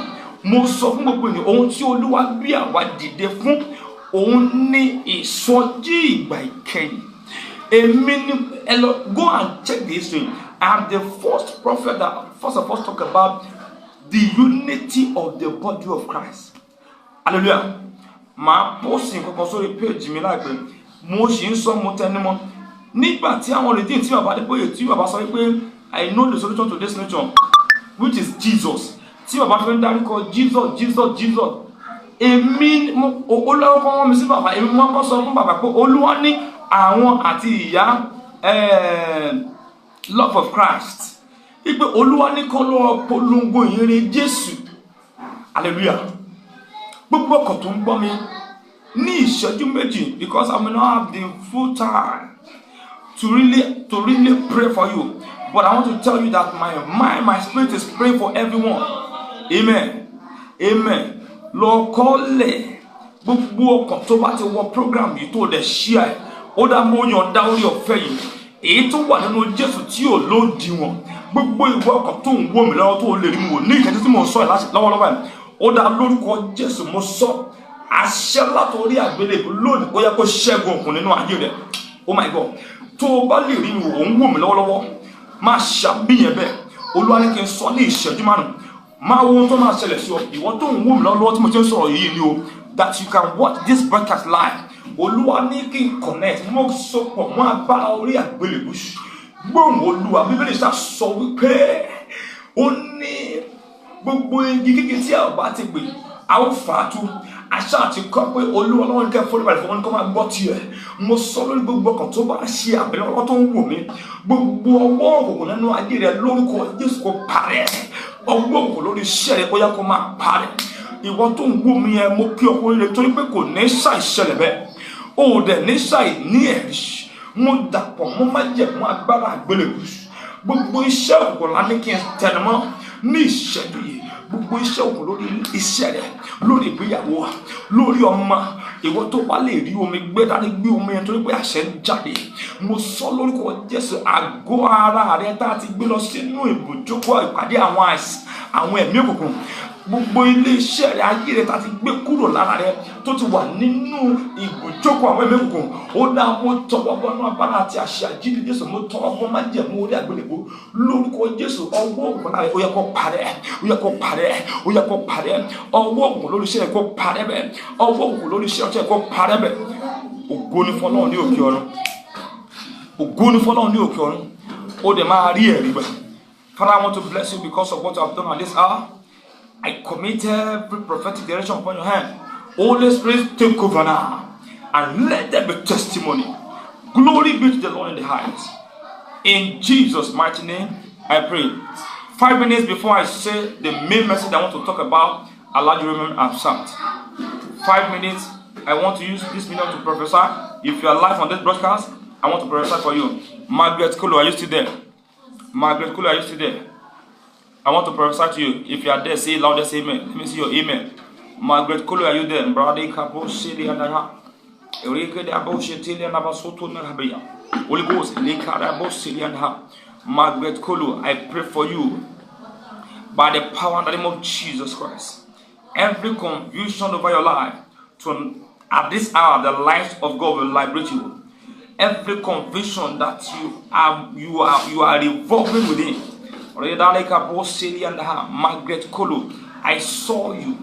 mo sọ fún gbogbo ènìyàn, ohun tí Olúwa bí àwa dìde fún, òun ní ìsọjí ìgbà ìkẹyìn. Go and check the history. I'm the first prophet that first of all talk about the unity of the body of Christ. Hallelujah. Ma posting kankan sórí page mi láìpẹ́. Mo sì ń sọ mo tẹnumọ́. Nígbà tí àwọn redeemed tí bàbá Adébóyè tí bàbá sọ pé I know the solution to this nation, which is Jesus. Tí bàbá fẹ́ dárúkọ Jesus. Èmi olówó kan wọ́n mi sí bàbá. Èmi wọ́n kọ́ sọ fún bàbá pé Olúwa ní àwọn àti ìyá love of Christ. Ipe Olúwa ní kó lọ polongo ìyìn Jésù. Hallelujah. Gbogbo ọkọ̀ tó ń gbọ́ mi ní ìṣẹ́jú méjì, because I may not have the full time to really pray for you, but I want to tell you that my mind, my spirit is praying for everyone. Amen. Lọ kọ́lẹ̀ gbogbo ọkọ̀ tó bá ti wọ program yìí tó lè share. Ó dá mọ́ yọ̀ǹda orí ọ̀fẹ́ yìí. Èyí tó wà nínú Jésù tí ò lòdì wọn. Gbogbo ìwọ ọkọ̀ tó ń wò mí lọ́wọ́ tó lè rí mi wò ní ìkẹtí tí mo sọ lọ́wọ́lọ́wọ́ yìí. Ó dá lórúkọ Jésù mo sọ àṣẹ látòrí àgbélébùú lónìí ó yẹ kó ṣẹ́gun òkun nínú ayé rẹ̀. Oh my God. Tó o bá lè rí mi wò, ó ń wò mí lọ́wọ́lọ́wọ́, máa ṣàbíyàn bẹ́ẹ̀. Olúwa ní kí n sọ ní ìṣẹ́jú márùn-ún. Máa wo ohun tó máa ṣẹlẹ̀ sí ọ. Ìwọ tó ń wò mí lọ́wọ́lọ́wọ́ tí mo ti ń sọ̀rọ̀ yìí ni o, that you can watch this broadcast live. Olúwa ní kí n connect mo sopọ̀ mọ́ agbára orí àgbélébùú. Gbóhùn Olúwa, Bíbélì sá sọ wípé ó ní gbogbo igi kíkí tí a bá ti gbé a ó fà á tú. Àṣà àti kọ́ pé Olúwa lọ́wọ́ ní kẹ́ fọ́lẹ́ balẹ̀ fún wọn kọ́ máa gbọ́ tiẹ̀. Mo sọ lórí gbogbo ọkàn tó bá ṣe àbẹ̀lẹ̀ ọlọ́ tó ń wò mí. Gbogbo ọwọ́ òkùnkùn nínú ayé rẹ̀ lórúkọ Jésù kó parẹ́. Ọwọ́ òkùnkùn lórí iṣẹ́ rẹ̀ ó yá kó máa parẹ́. ìwọ tó ń wò mí ẹ mo kí ọkùnrin rẹ torí pé kò ní ṣàìṣẹlẹ̀ bẹ́ẹ̀ o dẹ̀ ní ṣàì ní ẹ̀rí mo dàpọ̀ mo má jẹ̀ mọ́ agbára àgbélébùú gbogbo iṣẹ́ òkùnkùn lá ní kí n tẹnumọ́ ní ìṣẹ́jú yìí gbogbo iṣẹ́ òkùnkùn lórí iṣẹ́ rẹ lórí ìgbéyàwó lórí ọmọ ìwọ tó bá lè rí omi gbé dání gbé omi yẹn torí pé àṣẹ ń jáde mo sọ lórúkọ Jésù àgọ́ ara rẹ tá a ti gbé lọ sínú ibùjókòó ìpàdé àwọn ẹ̀mí òkùnkùn gbogbo ilé iṣẹ́ rẹ ayé rẹ tá a ti gbé kúrò lára rẹ tó ti wà nínú ibùjókòó àwọn ẹ̀mí òkùnkùn ó dá mo tọwọ́ bọ́nú agbára àti àṣẹ àjíǹde Jésù mo tọwọ́ bọ́ má jẹ̀mú orí àgbélébùú lórúkọ Jésù ọwọ́ òkùnkùn lára rẹ ó yẹ kó parẹ́ ó yẹ kó parẹ́ ó yẹ kó parẹ́ ọwọ́ òkùnkùn lórí iṣẹ́ rẹ kó parẹ́ bẹ́ẹ̀ ọwọ́ òkùnkùn lórí iṣẹ́ rẹ kó parẹ́ bẹ́ẹ̀ ògo ni fún Ọlọ́run ní òkè ọ̀run ògo ni fún Ọlọ́run ní òkè ọ̀run ó dẹ̀ máa rí ẹ̀rí gbà. Father, I want to bless you because of what you have done at this hour. I commit every prophetic direction upon your hand. Holy Spirit, take over now and let there be testimony. Glory be to the Lord in the highest. In Jesus' mighty name, I pray. 5 minutes before I say the main message I want to talk about, allow you to remember Hamzat. 5 minutes, I want to use this minute to prophesy. If you are live on this broadcast, I want to prophesy for you. Margaret Kolo, are you still there? Margaret Kolo, are you still there? I want to prophesy to you. If you are there, say loudest amen. Let me see your amen. Margaret Kolo, are you there? Brother Kabo City and Eureka de Abo Shitili and Abasoto Nahabia. Holy Ghost, Likarabo City and Ha. Margaret Kolo, I pray for you by the power and the name of Jesus Christ. Every confusion over your life, at this hour, the light of God will liberate you. Every conviction that you are revolving within. Margaret Kolo, I saw you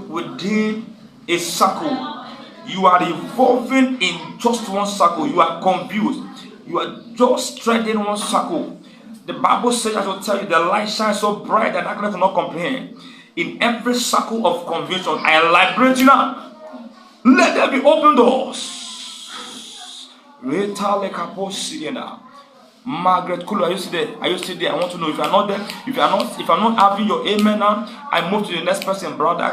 within a circle. You are revolving in just one circle. You are confused. You are just treading one circle. The Bible says, I will tell you, the light shines so bright that darkness cannot comprehend. In every circle of conviction, I liberate you now. Let there be open doors. Margaret Kulu, are you still there? Are you still there? I want to know if you are not there. If I'm not having your amen now, I move to the next person, brother.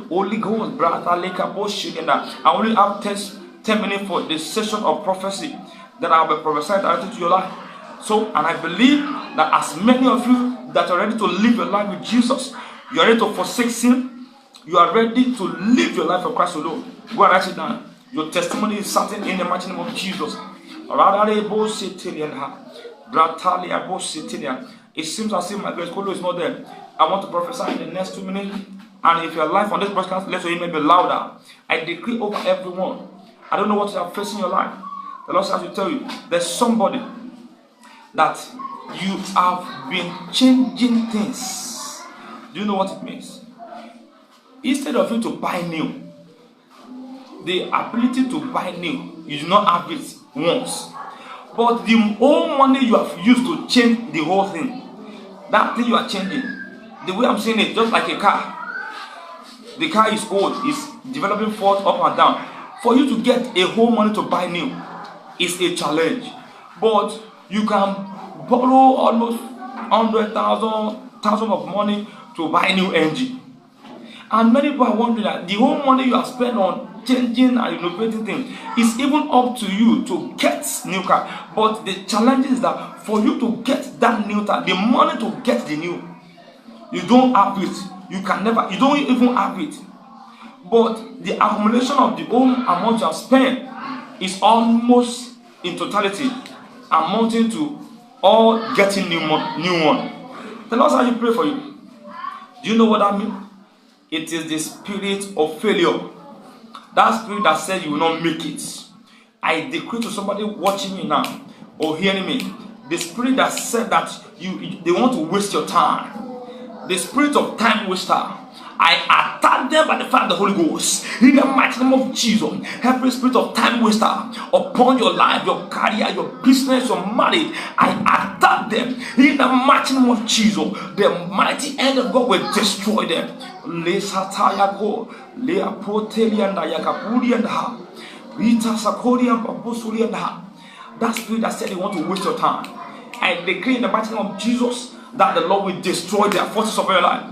Holy Ghost, brother. I only have 10 minutes for the session of prophecy that I will prophesy directly to your life. So, and I believe that as many of you that are ready to live your life with Jesus, you are ready to forsake sin. You are ready to live your life for Christ alone. Go and write it down. Your testimony is certain in the mighty name of Jesus. It seems as if my grace is not there. I want to prophesy in the next 2 minutes. And if you are live on this broadcast, let your amen be louder. I decree over everyone. I don't know what you are facing in your life. The Lord says to tell you, there's somebody that you have been changing things. Do you know what it means? Instead of you to buy new, the ability to buy new, you do not have it once. But the whole money you have used to change the whole thing, that thing you are changing, the way I'm saying it, just like a car. The car is old, it's developing fault up and down. For you to get a whole money to buy new is a challenge. But you can borrow almost 100,000 of money to buy a new engine. And many people are wondering that the whole money you have spent on changing and innovating things is even up to you to get new car. But the challenge is that for you to get that new car, the money to get the new, you don't have it. You don't even have it. But the accumulation of the whole amount you have spent is almost in totality amounting to all getting new one. The Lord said, I pray for you. Do you know what that means? It is the spirit of failure. That spirit that said you will not make it. I decree to somebody watching me now or hearing me, the spirit that said that they want to waste your time, the spirit of time waster, I attack them by the fire of the Holy Ghost. In the mighty name of Jesus, every spirit of time waster upon your life, your career, your business, your marriage, I attack them. In the mighty name of Jesus, the mighty hand of God will destroy them. That spirit that said they want to waste your time, I decree in the mighty name of Jesus that the Lord will destroy their forces of your life.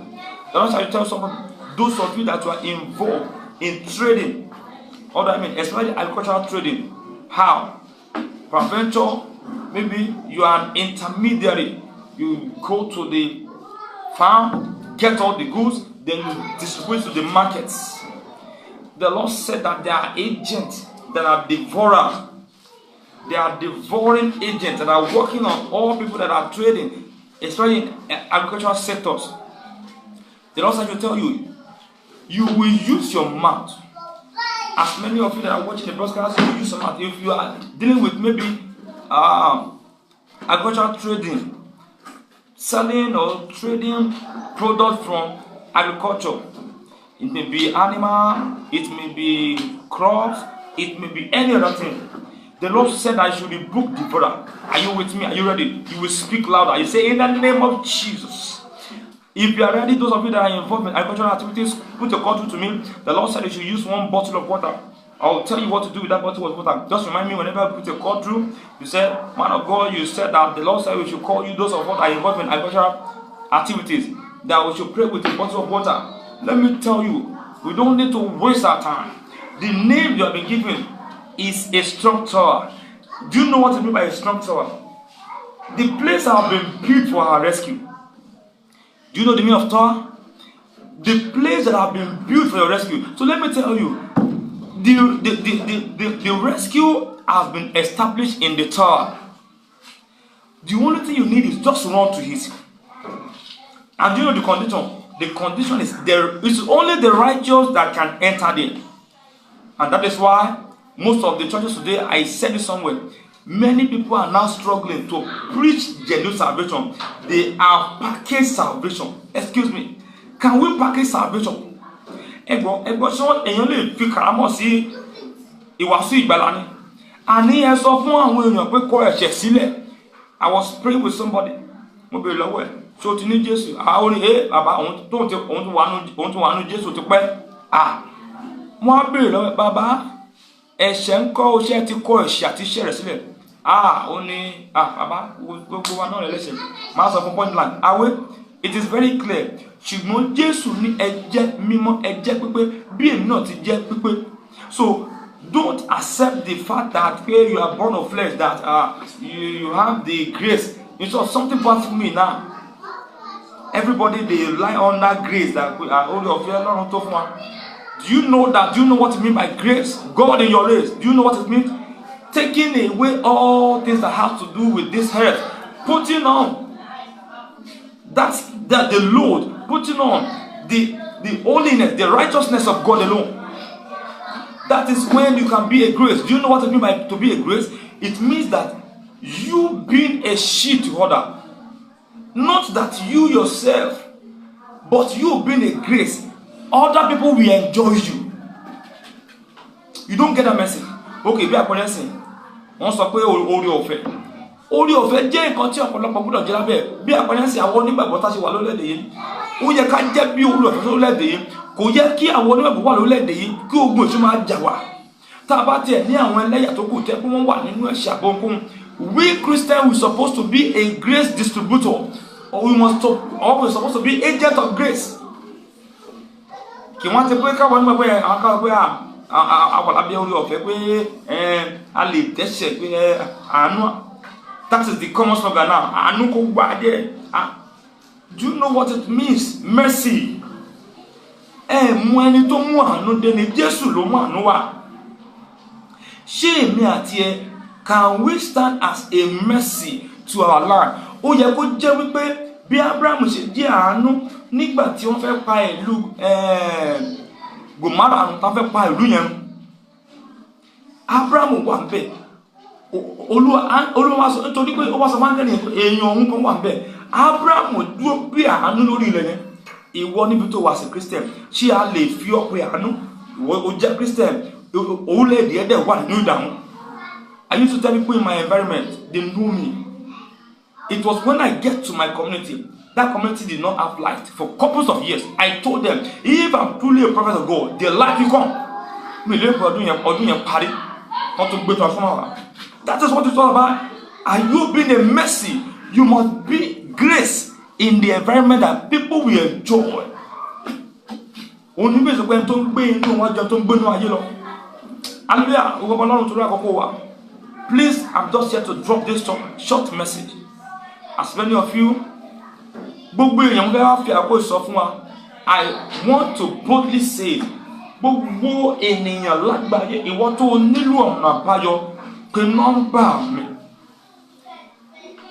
The Lord shall tell someone, those of you that are involved in trading, especially agricultural trading, how? Peradventure, maybe you are an intermediary. You go to the farm, get all the goods, then you distribute to the markets. The Lord said that there are agents that are devourers. They are devouring agents that are working on all people that are trading, especially in agricultural sectors. The Lord said to tell you, you will use your mouth. As many of you that are watching the broadcast, you will use your mouth. If you are dealing with maybe agricultural trading, selling or trading products from agriculture, it may be animal, it may be crops, it may be any other thing. The Lord said I should rebuke the devourer. Are you with me? Are you ready? You will speak louder. You say, in the name of Jesus. If you are ready, those of you that are involved in agricultural activities, put your call to me. The Lord said you should use 1 bottle of water. I'll tell you what to do with that bottle of water. Just remind me whenever I put your call through. You said, man of God, you said that the Lord said we should call you, those of us that are involved in agricultural activities, that we should pray with a bottle of water. Let me tell you, we don't need to waste our time. The name you have been given is a strong tower. Do you know what I mean by a strong tower? The place have been built for our rescue. Do you know the meaning of tower? The place that have been built for your rescue. So let me tell you, the rescue has been established in the tower. The only thing you need is just run to it. And do you know the condition? The condition is there. It's only the righteous that can enter there. And that is why most of the churches today, I said it somewhere, many people are now struggling to preach genuine salvation. They are packaged salvation. Excuse me. Can we package salvation? Ẹgbọ́n ṣé èèyàn lè fi kàrámọ̀ sí ìwàásù ìgbàlà ni? Àní ẹ sọ fún àwọn èèyàn pé kọ ẹ̀ṣẹ̀ sílẹ̀. I was praying with somebody. Mo bèrè lọ́wọ́ ẹ̀. Ṣé o ti ní Jésù? Ó ní bàbá òun ti wà nú Jésù ti pẹ́. Wọ́n á bèrè lọ́wọ́ ẹ̀, bàbá ẹ̀ṣẹ̀ ń kọ́ oṣẹ́ ti kọ́ ẹ̀ṣẹ̀ àti iṣẹ́ rẹ̀ sílẹ̀. Ó ní bàbá gbogbo wa náà lẹ́lẹ́ṣẹ̀. Máa sọ fún point blank. It is very clear. Ṣùgbọ́n Jésù ní ẹ̀jẹ̀ mímọ́, ẹ̀jẹ̀ pípé bí èmi náà ti jẹ́ pípé. So don't accept the fact that you are born of flesh, that you have the grace. It's not something bad for me now. Everybody they rely on that grace that only of your Lord to one. Do you know that? Do you know what it means by grace? God in your race. Do you know what it means? Taking away all things that have to do with this earth, putting on that the load, putting on the holiness, the righteousness of God alone. That is when you can be a grace. Do you know what it means by to be a grace? It means that you being a sheep to other. Not that you yourself, but you being a grace. Other people will enjoy you. You don't get that message. Okay, bí àpẹẹrẹ sìn, wọ́n sọ pé orí ọ̀fẹ́. Orí ọ̀fẹ́ jẹ́ nǹkan tí ọ̀pọ̀lọpọ̀ gbọ́dọ̀ jẹ́ lábẹ́. Bí àpẹẹrẹ sìn, àwọn onígbàgbọ́ tá ṣe wà lórílẹ̀-èdè yìí. Ó yẹ ká jẹ́ bí orí ọ̀fẹ́ lórílẹ̀-èdè yìí. Kò yẹ kí àwọn onígbàgbọ́ wà lórílẹ̀-èdè yìí kí ogun èṣù máa jà wá. Tá a bá tiẹ̀ ní àwọn ẹlẹ́yà tó kù tẹ́ pé wọ́n wà nínú ẹ̀ṣẹ̀ àbọ̀nkún. We Christians we supposed to be a grace distributor, or we're supposed to be agent of grace. Kì wọ́n ti pé káwọn onígbàgbọ́ yẹn àwọn káwọn pé àwọn àbí orí ọ̀fẹ́ pé a lè dẹ́ṣẹ̀ pé àánú. That is the common slogan now. Àánú kò gbà dé. Do you know what it means? Mercy. Mú ẹni tó mú àánú dé ni Jésù ló mú àánú wá. Ṣé èmi àti ẹ, can we stand as a mercy to our land? Ó yẹ kó jẹ́ wípé bí Abraham ṣe jẹ́ àánú nígbà tí wọ́n fẹ́ pa ìlú Gòmárà tán fẹ́ pa ìlú yẹn. Abraham wà ńbẹ̀. Olúwa sọ nítorí pé ó wá sọ máa ń gẹ́ni èèyàn òun kan wà ńbẹ̀. Abraham dúró bí àánú lórí ilẹ̀ yẹn. Ìwọ níbi tó wà sí Christian, ṣé a lè fi ọ́ pé àánú? Ìwọ ó jẹ́ Christian, orílẹ̀-èdè ẹ̀dẹ̀ wà nínú ìdààmú. I used to tell people in my environment, they know me. It was when I get to my community, that community did not have light for couples of years. I told them, if I'm truly a prophet of God, the light will come. That is what it's all about. Are you being a mercy You must be grace in the environment that people will enjoy. Hallelujah. Please, I'm just here to drop this short message. As many of you, I want to boldly say,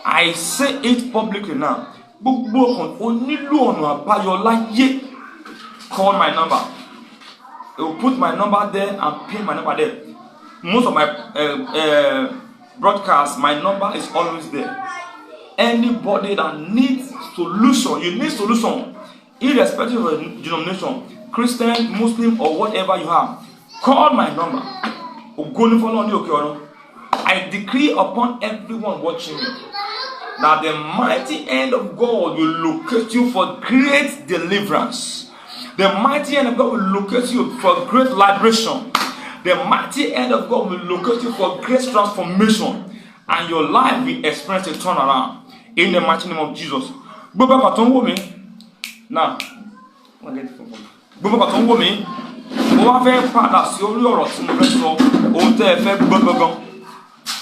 I say it publicly now. Call my number. They will put my number there and pin my number there. Most of my broadcasts, my number is always there. Anybody that needs solution, you need solution, irrespective of denomination, Christian, Muslim, or whatever you have, call my number. I decree upon everyone watching me that the mighty hand of God will locate you for great deliverance. The mighty hand of God will locate you for great liberation. The mighty hand of God will locate you for great transformation. And your life will experience a turnaround. In the mighty name of Jesus. Now,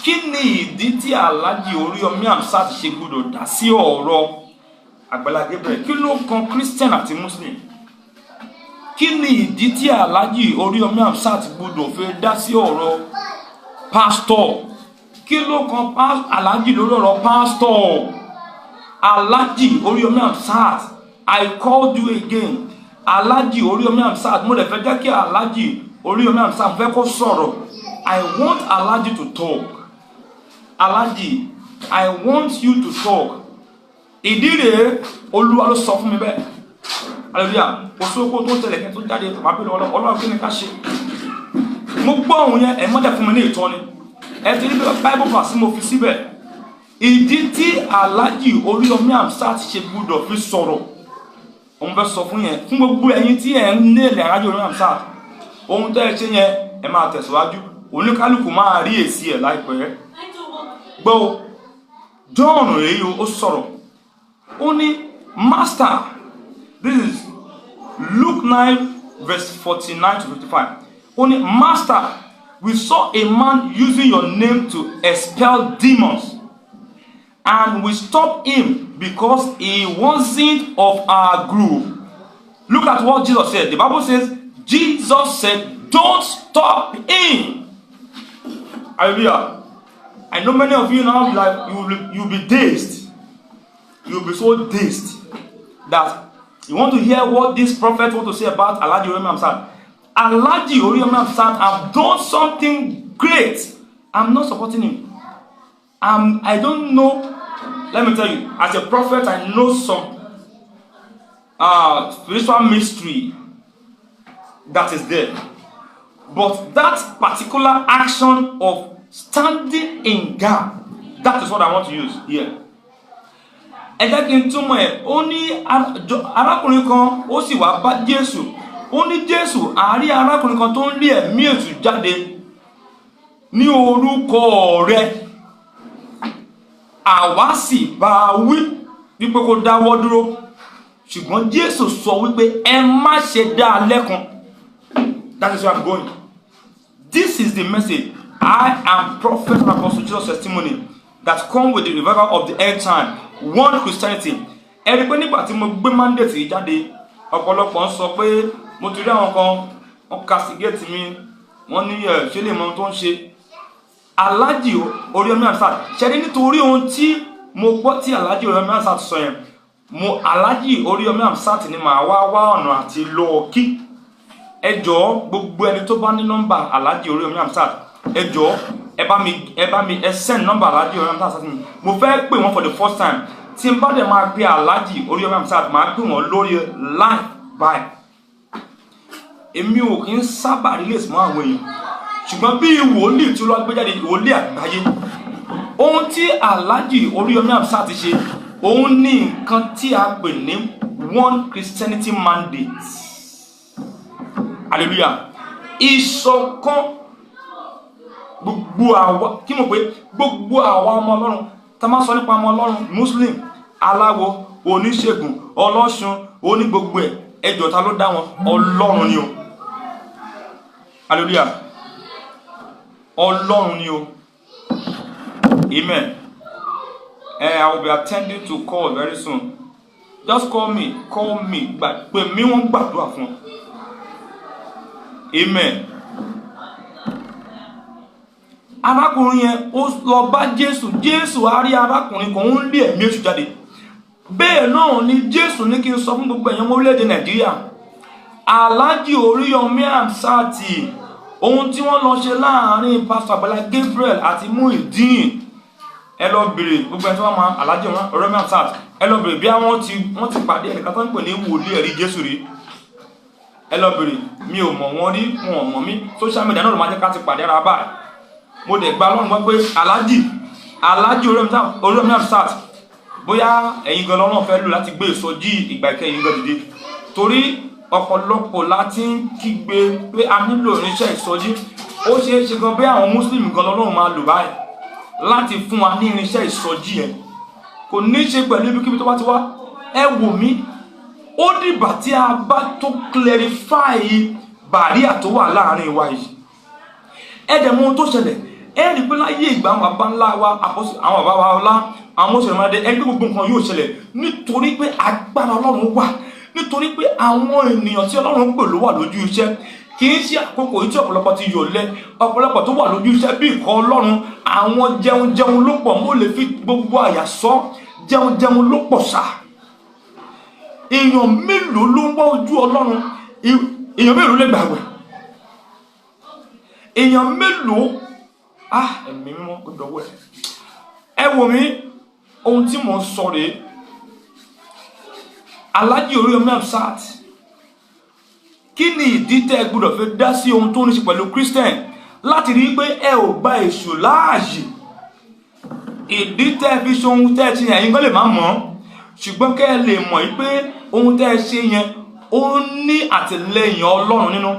kí ni ìdí tí Alhaji Oriyomi Hamzat ṣe gbọ́dọ̀ dá sí ọ̀rọ̀ Agbala Gabriel? Kí ló kan Christian àti Muslim? Kí ni ìdí tí Alhaji Oriyomi Hamzat gbọ́dọ̀ fẹ́ dá sí ọ̀rọ̀ pastor? Kí ló kan Alhaji lórí ọ̀rọ̀ pastor? Alhaji Oriyomi Hamzat, I called you again. Alhaji Oriyomi Hamzat, mo lè fẹ́ jẹ́ kí Alhaji Oriyomi Hamzat fẹ́ kó sọ̀rọ̀. I want Alhaji to talk. Alhaji, I want you to talk. Ìdíre Olúwa ló sọ fún mi bẹ́ẹ̀. Hallelujah. Osoko tó tẹ̀lé kí n tó jáde máa bí lọ́wọ́ Ọlọ́run kí ni ká ṣe. Mo gbọ́ ohun yẹn ẹ mọ́dẹ̀ fún mi ní ìtọ́ni. Ẹ ti rí Bible verse mo fi síbẹ̀. Ìdí tí Alhaji Oriyomi Hamzat ṣe gbọ́dọ̀ fi sọ̀rọ̀. Òun fẹ́ sọ fún yẹn fún gbogbo ẹ̀yin tí ẹ ń nílẹ̀ Alhaji Oriyomi Hamzat. Ohun tẹ́ ẹ ṣe yẹn ẹ máa tẹ̀síwájú. Oníkálùkù máa rí èsì ẹ̀ láìpẹ́. Gbọ́ John rèé ó sọ̀rọ̀. Ó ní Master, this is Luke 9 verse 49 to 55. Ó ní Master, we saw a man using your name to expel demons, and we stopped him because he wasn't of our group. Look at what Jesus said. The Bible says, Jesus said, don't stop him. Hallelujah. I know many of you now, like you'll be dazed. You'll be so dazed that you want to hear what this prophet want to say about Alhaji Oriyomi Hamzat. Alhaji Oriyomi Hamzat have done something great. I'm not supporting him. I don't know. Let me tell you, as a prophet, I know some spiritual mystery that is there. But that particular action of standing in gap, that is what I want to use here. Ẹ jẹ́ kí n túmọ̀ ẹ̀. Ó ní arákùnrin kan ó sì wá bá Jésù. Ó ní Jésù, àárí arákùnrin kan tó ń lé ẹ̀mí èṣù jáde ní orúkọ rẹ̀. Àwa sì bá a wí wípé kó dáwọ́ dúró. Ṣùgbọ́n Jésù sọ wípé ẹ má ṣe dá a lẹ́kun. That is where I'm going. This is the message. I am prophet and apostle Jesus' testimony that come with the revival of the end time. One Christianity. Ẹ̀rí nígbà tí mo gbé mandate yìí jáde, ọ̀pọ̀lọpọ̀ ń sọ pé mo ti rí àwọn kan wọ́n castigate mi, wọ́n ní ṣe lè mọ ohun tó ń ṣe. Alhaji Oriyomi Hamzat, ṣẹ́rí nítorí ohun tí mo gbọ́ tí Alhaji Oriyomi Hamzat sọ yẹn, Alhaji Oriyomi Hamzat ni màá wá ọ̀nà àti lọ kí. Ẹ jọ̀ọ́ gbogbo ẹni tó bá ní nọ́mbà Alhaji Oriyomi Hamzat, ẹ jọ̀ọ́ ẹ bá mi send nọ́mbà Alhaji Oriyomi Hamzat mi. Mo fẹ́ pè wọ́n for the first time. Tí n bá dẹ̀ máa pe Alhaji Oriyomi Hamzat, máa pè wọ́n lórí live by. Èmi ò kí ń sábà relate mọ́ àwọn èèyàn. Ṣùgbọ́n bí wòlíì tí Olúwa gbé jáde, wòlíì àgbáyé. Ohun tí Alhaji Oriyomi Hamzat ti ṣe, òun ní nǹkan tí a pè ní one Christianity mandate. Hallelujah. Ìṣọ̀kan gbogbo àwa, kí mo pé gbogbo àwa ọmọ Ọlọ́run tá máa sọ nípa ọmọ Ọlọ́run, Muslim, aláwo, oníṣègùn, ọlọ́ṣun, oní gbogbo ẹ̀, ẹjọ́ ta ló dá wọn? Ọlọ́run ni o. Hallelujah. Ọlọ́run ni o. Amen. I will be attending to call very soon. Just call me. Pè mí, wọ́n gbàdúrà fún. Amen. Arákùnrin yẹn ó lọ bá Jésù á rí arákùnrin kan ń lé ẹ̀mí èṣù jáde. Bẹ́ẹ̀ náà ni Jésù ní kí n sọ fún gbogbo ẹ̀yàn ọmọ orílẹ̀-èdè Nàìjíríà. Alhaji Oriyomi Hamzat, ohun tí wọ́n lọ ṣe láàrin Pastor Agbala Gabriel àti Muideen, ẹ lọ bèrè gbogbo ẹni tí wọ́n máa Alhaji Oriyomi Hamzat, ẹ lọ bèrè bí wọ́n ti pàdé ẹnìkan tó ń pè ní wòlíì ẹ̀rí Jésù rí. Ẹ lọ bèrè, mi ò mọ̀ wọ́n rí, wọn ò mọ̀ mí, social media náà ló máa jẹ́ ká ti pàdé ara báyìí. Mo dẹ̀ gba Ọlọ́run gbọ́ pé Alhaji Oriyomi Hamzat, bóyá ẹ̀yin gan lọ́rùn fẹ́ lò láti gbé ìsọjí ìgbà ìkẹyìn gan dìde, torí ọ̀pọ̀lọpọ̀ láti ń kígbe pé a nílò irinṣẹ́ ìsọjí. Ó ṣeé ṣe gan bí àwọn Muslim gan lọ́rùn máa lò báyìí láti fún wa ní irinṣẹ́ ìsọjí ẹ̀. Kò ní ṣe pẹ̀lú ibikíbi tó bá ti wá. Ẹ wò mí, ó dìgbà tí a bá tó clarify bàríà tó wà láàrin wa yìí. Ẹ dẹ̀ mọ̀ ohun tó ṣẹlẹ̀, ẹ rí pé láyé ìgbà àwọn bàbá ńlá wa, àwọn bàbá wa ọlá, àwọn mọ́sẹ̀lẹ̀mọ́dé, ẹgbẹ́ gbogbo nǹkan yóò ṣẹlẹ̀ nítorí pé agbára Ọlọ́run wà, nítorí pé àwọn ènìyàn tí Ọlọ́run pè ló wà lójú iṣẹ́. Kì í ṣe àkókò yìí tí ọ̀pọ̀lọpọ̀ ti yọ̀lẹ, ọ̀pọ̀lọpọ̀ tó wà lójú iṣẹ́ bí ìkọ́ Ọlọ́run, àwọn jẹun ló pọ̀, mo lè fi gbogbo àyà sọ, jẹun ló pọ̀ ṣá. Èèyàn mélòó ló ń wá ojú Ọlọ́run? Èèyàn mélòó lè gbààwẹ̀? Èèyàn mélòó? Ẹ̀mí mímọ́ gbọ́dọ̀ wẹ̀. Ẹ wò mí, ohun tí mò ń sọ rèé. Alhaji Oriyomi Hamzat, kí ni ìdí tẹ́ ẹ gbọ́dọ̀ fi dá sí ohun tó ní ṣe pẹ̀lú Christian láti rí pé ẹ ò gba èṣù láàyè? Ìdí tẹ́ ẹ fi ṣe ohun tẹ́ ẹ ti yàn yín gan lè má mọ̀, ṣùgbọ́n kẹ́ ẹ lè mọ̀ pé ohun tẹ́ ẹ ṣe yẹn ó ní àtìlẹ́yìn Ọlọ́run nínú.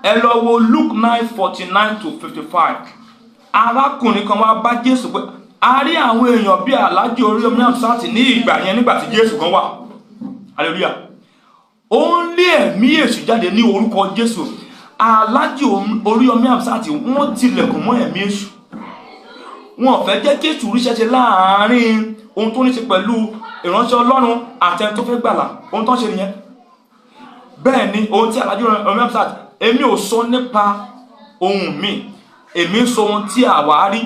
Ẹ lọ wo Luke 9:49-55. Arákùnrin kan wá bá Jésù pé a rí àwọn èèyàn bí Alhaji Oriyomi Hamzat ní ìgbà yẹn nígbà tí Jésù kan wà. Hallelujah. Ó ń lé ẹ̀mí èṣù jáde ní orúkọ Jésù. Alhaji Oriyomi Hamzat wọ́n tilẹ̀kùn mọ́ ẹ̀mí èṣù. Wọ́n fẹ́ jẹ́ kí èṣù ríṣẹ́ ṣe láàárín ohun tó ní ṣe pẹ̀lú ìránṣẹ́ Ọlọ́run àti ẹni tó fẹ́ gbàlà. Ohun tó ń ṣe nìyẹn. Bẹ́ẹ̀ ni ohun tí Alhaji Oriyomi Hamzat, èmi ò sọ nípa ohun mi, èmi sọ ohun tí àwa rí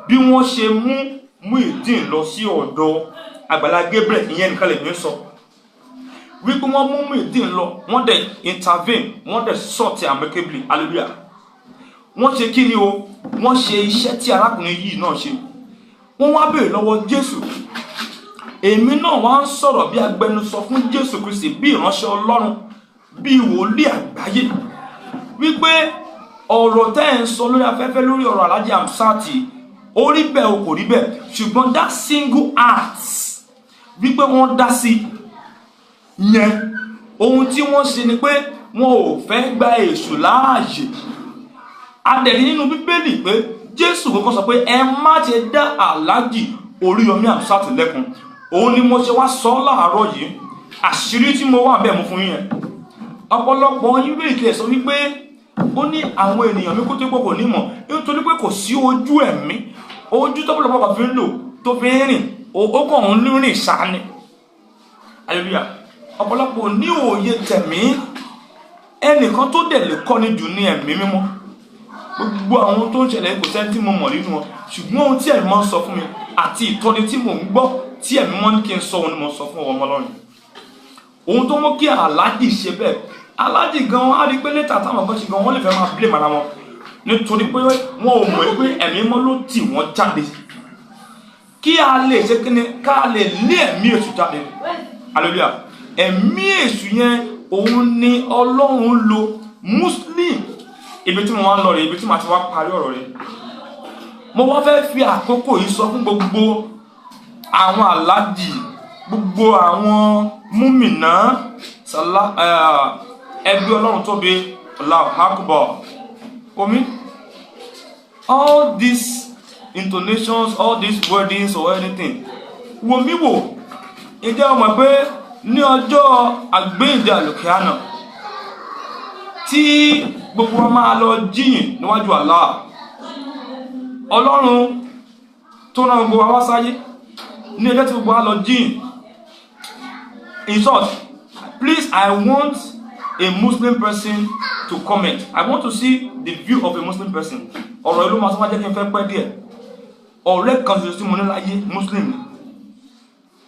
bí wọ́n ṣe mú Muideen lọ sí ọ̀dọ̀ Agbala Gabriel, ìyẹn nìkan lè mi sọ. Wípé wọ́n mú Muideen lọ, wọ́n dẹ̀ intervene, wọ́n dẹ̀ sort amicably. Hallelujah. Wọ́n ṣe kí ni o? Wọ́n ṣe iṣẹ́ tí arákùnrin yìí náà ṣe. Wọ́n wá béèrè lọ́wọ́ Jésù. Èmi náà wá ń sọ̀rọ̀ bí agbẹnusọ fún Jésù Kristi, bí ìránṣẹ́ Ọlọ́run, bí wòlíì àgbáyé. Wípé ọ̀rọ̀ tẹ́ ẹ̀ ń sọ lórí afẹ́fẹ́ lórí ọ̀rọ̀ Alhaji Hamzat, ó rí bẹ́ẹ̀ o kò rí bẹ́ẹ̀, ṣùgbọ́n that single act wípé wọ́n dá sí yẹn, ohun tí wọ́n ṣe ni pé wọn ò fẹ́ gba èṣù láàyè. Adẹ̀rí nínú Bíbélì pé Jésù kọ́kọ́ sọ pé ẹ má ṣe dá Alhaji Oriyomi Hamzat lẹ́kun. Òun ni mo ṣe wá sọ láàárọ̀ yìí, àṣírí tí mo wà bẹ́ẹ̀ mú fún yín. Ọ̀pọ̀lọpọ̀ yín bèèrè kí ẹ sọ wípé ó ní àwọn ènìyàn mi kó tó pọ̀ kò ní mọ̀, nítorí pé kò sí ojú ẹ̀mí, ojú tọ́pọ̀lọpọ̀ fi ń lò tó fi ń rìn, ó kàn ń rìn ṣáá ni. Hallelujah. Ọ̀pọ̀lọpọ̀ ní òye tẹ̀mí, ẹnìkan tó dẹ̀ lè kọ́ni jù ní ẹ̀mí mímọ́. Gbogbo àwọn tó ń ṣẹlẹ̀ kò sẹ́ni tí mo mọ̀ nínú wọn, ṣùgbọ́n ohun tí ẹ̀mí mọ́ sọ fún mi àti ìtọ́ni tí mò ń gbọ́ tí ẹ̀mí mọ́ ní kí n sọ òun ni mo sọ fún ọmọ Ọlọ́run. Ohun tó mú kí Alhaji ṣe bẹ́ẹ̀, Alhaji gan á rí pé létà táwọn ọgbọ́n ṣe gan wọ́n lè fẹ́ máa blame ara wọn, nítorí pé wọn ò mọ̀ pé ẹ̀mí mọ́ ló tì wọ́n jáde kí a lè ṣe kí ni ká lè lé ẹ̀mí èṣù jáde. Hallelujah. Ẹ̀mí èṣù yẹn òun ni Ọlọ́run lo Muslim. Ibi tí mo wá ń lọ rẹ̀, ibi tí màá ti wá parí ọ̀rọ̀ rẹ̀, mo wá fẹ́ fi àkókò yìí sọ fún gbogbo àwọn Alhaji, gbogbo àwọn múmìnà ẹgbẹ́ Ọlọ́run tóbi, Allahu Akbar. Omi, all this intonations, all these wordings or anything. Wo mi wò, ǹjẹ́ o mọ̀ pé ní ọjọ́ àgbéǹde àlùkìyámà tí gbogbo wa máa lọ jíyìn níwájú Allah, Ọlọ́run tó rán gbogbo wa wá sáyé ní ọjọ́ tí gbogbo wa lọ jíyìn. In short, please, I want a Muslim person to comment. I want to see the view of a Muslim person. Ọ̀rọ̀ ìlú máa sọ wá jẹ́ kí n fẹ́ pẹ́ díẹ̀. Ọ̀rẹ́ kan ṣoṣo tí mo ní láyé Muslim ni.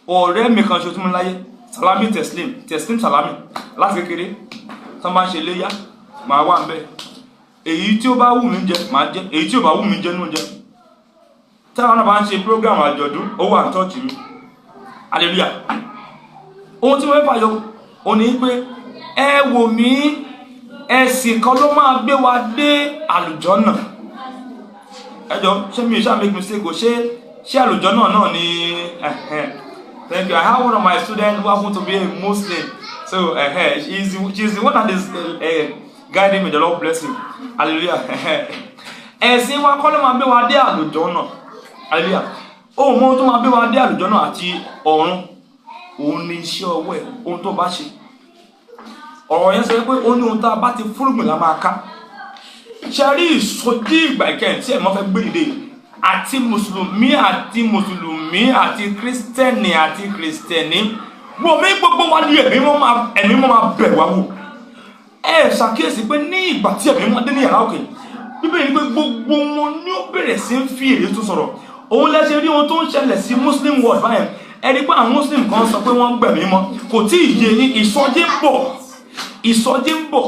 Ọ̀rẹ́ mi kan ṣoṣo tí mo ní láyé Salami Teslim Salami láti kékeré. Tán bá ń ṣe léyá, màá wà ńbẹ̀. Èyí tí ó bá wù mí jẹ, màá jẹ. Èyí tí ó bá wù mí jẹ ní oúnjẹ. Táwọn náà bá ń ṣe program àjọ̀dún, ó wà ní chọ́ọ̀chì mi. Hallelujah. Ohun tí mo fẹ́ fàyọ, ó ní pé ẹ wò mí, ẹ̀sìn kan ló máa gbé wa dé àlùjànnà. Ẹ jọ̀ọ́, ṣé mi ò ṣáà make mistake o? Ṣé àlùjànnà náà ni thank you. I have one of my students who happen to be a Muslim. So she's the one that is guiding me. The Lord bless him. Hallelujah. Ẹ̀sìn wa kọ́ ló máa gbé wa dé àlùjànnà. Hallelujah. Ó mọ ohun tó máa gbé wa dé àlùjànnà àti ọ̀run. Òun ni iṣẹ́ ọwọ́ ẹ̀, ohun tó bá ṣe. Ọ̀rọ̀ yẹn sọ pé ó ní ohun tá a bá ti fúrúgbìn la máa ká. Ṣé rí ìsọjí ìgbà ìkẹyìn tí ẹ̀ mọ́ fẹ́ gbé dìde àti mùsùlùmí àti kírísítẹ́nì àti kìrìsìtẹ́nì wọ́n mi gbogbo wa ní ẹ̀mí mọ́ máa bẹ̀ wá wò. Ẹ ṣàkíyèsí pé ní ìgbà tí ẹ̀mí mọ́ dé ní yàrá òkè, Bíbélì ní pé gbogbo wọn ní ó bẹ̀rẹ̀ sí ń fi èdè tó sọ̀rọ̀. Òun lẹ́sẹ̀ rí ohun tó ń ṣẹlẹ̀ sí Muslim world báyẹn. Ẹni pé àwọn Muslim kan sọ pé wọ́n ń gbẹ̀mí mọ́, kò tí ì yé yín. Ìsọjí ń bọ̀.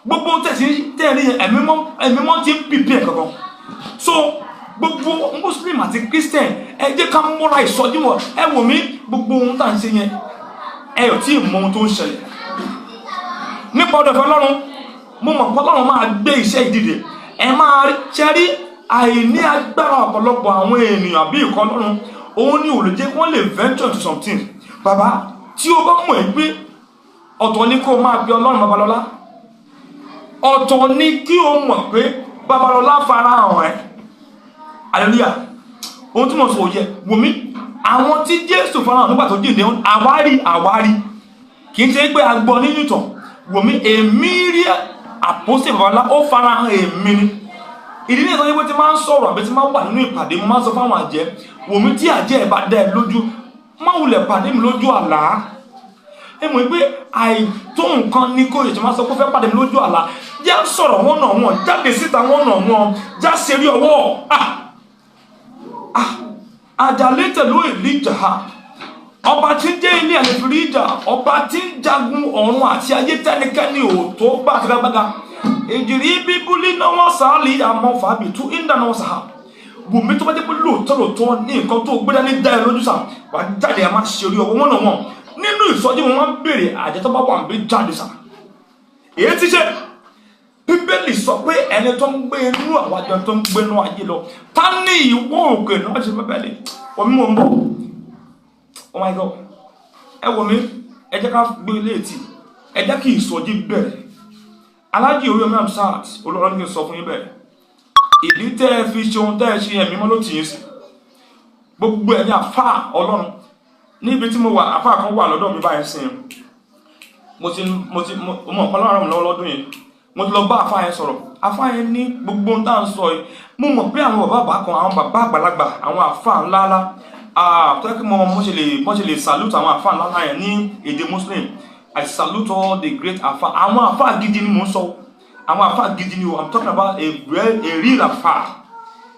Gbogbo tẹ̀rí ẹ̀mí mọ́ ti ń pìpì ẹ̀ kankan. So gbogbo Muslim àti Christian, ẹ jẹ́ ká múra ìsọjí wọ̀. Ẹ wò mí, gbogbo ohun tá à ń ṣe yẹn, ẹ ò tí ì mọ ohun tó ń ṣẹlẹ̀. Nípa ọ̀dọ̀ Ọlọ́run, mo mọ̀ pé Ọlọ́run máa gbé iṣẹ́ ìdìde. Ẹ máa ṣẹ́rí àìní agbára ọ̀pọ̀lọpọ̀ àwọn ènìyàn bí ìkọ́ Ọlọ́run. Òun ni ò lè jẹ́ kí wọ́n lè venture to something. Bàbá, tí o bá mọ̀ ẹ́ pé ọ̀tọ̀ ni kó máa pe Ọlọ́run Babalọ́lá, ọ̀tọ̀ ni kí o mọ̀ pé Babalọ́lá farahàn ẹ́. Hallelujah. Ohun tí mo sọ yẹ wò mí, àwọn tí Jésù farahàn nígbà tó jíǹde, àwárí kì í ṣe pé a gbọ́ nínú ìtàn. Wò mí, èmi rí àpọ́sẹ̀ Babalọ́lá, ó farahàn èmi ni. Ìdí ní ìtọ́jú pé tí máa ń sọ̀rọ̀ àbí tí máa ń wà nínú ìpàdé, mo máa ń sọ fáwọn àjẹ́, wò mí tí àjẹ́ ẹ̀ bá dá ẹ lójú, má wulẹ̀ pàdé mi lójú àlá. Ẹ mọ̀ pé àìtó nǹkan ní kò yẹ tí máa sọ pé fẹ́ pàdé mi lójú àlá. Já sọ̀rọ̀ wọ́n nà wọ́n, jáde síta wọ́n nà wọ́n, já ṣeré ọwọ́. Àjàlétẹ̀ ló Èlíjà, ọba tí ń jẹ́ ilé àlefìrí ìjà, ọba tí ń jagun ọ̀run àti ayé tẹ́nikẹ́ni ò tó bá àtìgbàgbàgà. Èjìrí bíbélì náà wọ́n sàálì àmọ́ fàbí tú ìdá náà sàá. Wùmí tó bá jẹ́ pé lóòótọ́ ní nǹkan tó gbé dání dá ẹ lójú sà, wà jáde a máa ṣe orí ọwọ́ wọn náà wọn. Nínú ìsọjí wọn máa ń béèrè àjẹ́ tó bá wà níbi jáde sà. Èyí ti ṣe Bíbélì sọ pé ẹni tó ń gbé inú àwọn àjọ tó ń gbé inú ayé lọ, ta ní ìwọ òkè náà ṣe Bíbélì. Wọ́n mi mò ń bọ̀. Oh my God. Ẹ wò mí, ẹ jẹ́ ká gbé ilé ètì, ẹ jẹ́ kí ìsọjí bẹ̀rẹ̀. Aláàjì Oriyomi Hamzat olóòrán ní kí n sọ fún yín bẹ́ẹ̀. Ìdí tẹ́ ẹ fi ṣe ohun tẹ́ ẹ ṣe ẹ̀mí mọ́ ló tì yín sí. Gbogbo ẹ̀yin àfáà Ọlọ́run. Níbi tí mo wà, àfáà kan wà lọ́dọ̀ mi báyìí sí. Mo mọ̀ ọ̀pọ̀ lára mi lọ́wọ́ lọ́dún yìí. Mo ti lọ bá àfáà yẹn sọ̀rọ̀. Àfáà yẹn ní gbogbo ohun tá à ń sọ yìí. Mo mọ̀ pé àwọn bàbá kan, àwọn bàbá àgbàlagbà, àwọn àfáà ńláńlá, tó yẹ kí mo ṣe lè salute àwọn àfáà ńláńlá yẹn ní èdè Muslim. I salute all the great afa. Àwọn afa gidi ni mo ń sọ. Àwọn afa gidi ni o. I'm talking about a real afa.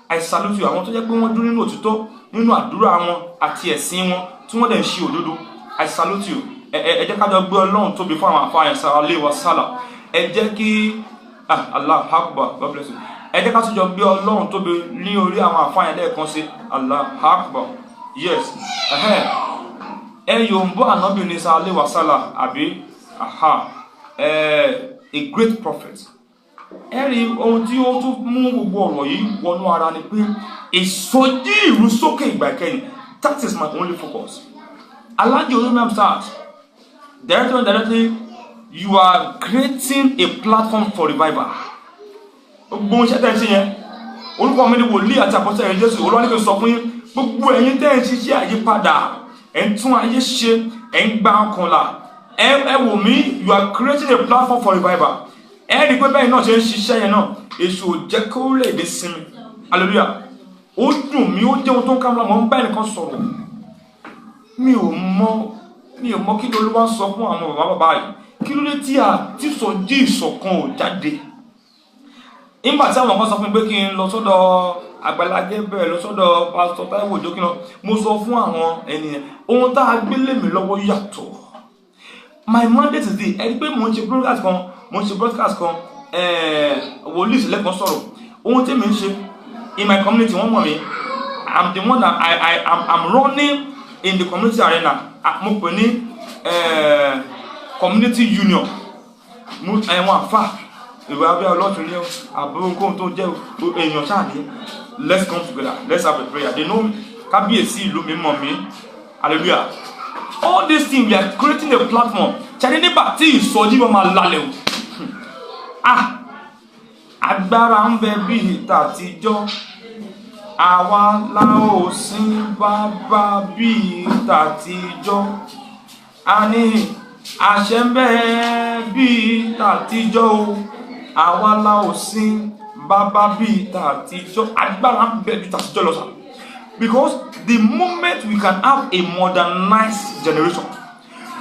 I salute you. Àwọn tó jẹ́ pé wọ́n dúró nínú òtítọ́, nínú àdúrà wọn àti ẹ̀sìn wọn tí wọ́n dẹ̀ ń ṣe òdodo. I salute you. Ẹ jẹ́ ká jọ gbé Ọlọ́run tóbi fún àwọn afa yẹn sallallahu wa sallam. Ẹ jẹ́ kí Allah Akbar, God bless you. Ẹ jẹ́ ká tún jọ gbé Ọlọ́run tóbi ní orí àwọn afa yẹn lẹ́ẹ̀kan sí Allah Akbar. Yes. Yombo Anabi ni sallallahu wa sallam àbí a great prophet. Ẹ̀rí ohun tí ó tún mú gbogbo ọ̀rọ̀ yìí wọnú ara ni pé ìsọjí ìrúsókè ìgbà ìkẹyìn. That is my only focus. Alhaji Oriyomi Hamzat, directly, you are creating a platform for revival. Gbogbo iṣẹ́ tẹ́ ṣe yẹn, orúkọ mi ni wòlíì àti àpọ́sítélì Jésù. Olúwa ní kí n sọ fún yín gbogbo ẹ̀yin tẹ́ ń ṣiṣẹ́ àyípadà, ẹ̀ ń tún ayé ṣe, ẹ̀ ń gba ọkàn là, ẹ wò mí, you are creating a platform for revival. Ẹ rí pé bẹ́ẹ̀ náà ṣe ń ṣiṣẹ́ yẹn náà, èṣù ò jẹ́ kó lè dé sinmi. Hallelujah. Ó dùn mí, ó jẹ́ ohun tó ń ká mi lára, mo ń bá ẹnìkan sọ̀rọ̀. Mi ò mọ kí Olúwa sọ fún àwọn bàbá yìí. Kí ló dé tí ìsọjí ìṣọ̀kan ò jáde? Nígbà tí àwọn kan sọ fún mi pé kí n lọ sọ́dọ̀ Agbala Gabriel, lọ sọ́dọ̀ Pastor Taiwo Jókínà, mo sọ fún àwọn ènìyàn ohun tá a gbé lé mi lọ́wọ́ yàtọ̀. My mandate is this. Ẹ rí pé mo ń ṣe broadcast kan, wòlíì ìṣẹ̀lẹ̀ kan sọ̀rọ̀. Ohun tí mi ń ṣe in my community, wọ́n mọ̀ mí. I'm the one that I'm running in the community arena. Mo pè ní community union. Ẹ̀wọ̀n àfà ìwé abẹ́ ọlọ́tún ní àbúrò nǹkan tó jẹ́ èèyàn ṣáà ní. Let's come together. Let's have a prayer. They know kábíyèsí ìlú mi mọ̀ mí. Hallelujah. All these things, we are creating a platform. Ṣàdé nígbà tí ìsọjí wọn máa lálẹ́ o. Agbára ń bẹ bí ìta àtijọ́. Àwa la ò sin bàbá bí ìta àtijọ́. A ní àṣẹ ń bẹ bí ìta àtijọ́ o. Àwa la ò sin bàbá bí ìta àtijọ́. Agbára ń bẹ bí ìta àtijọ́ lọ sá. Because the moment we can have a modernized generation,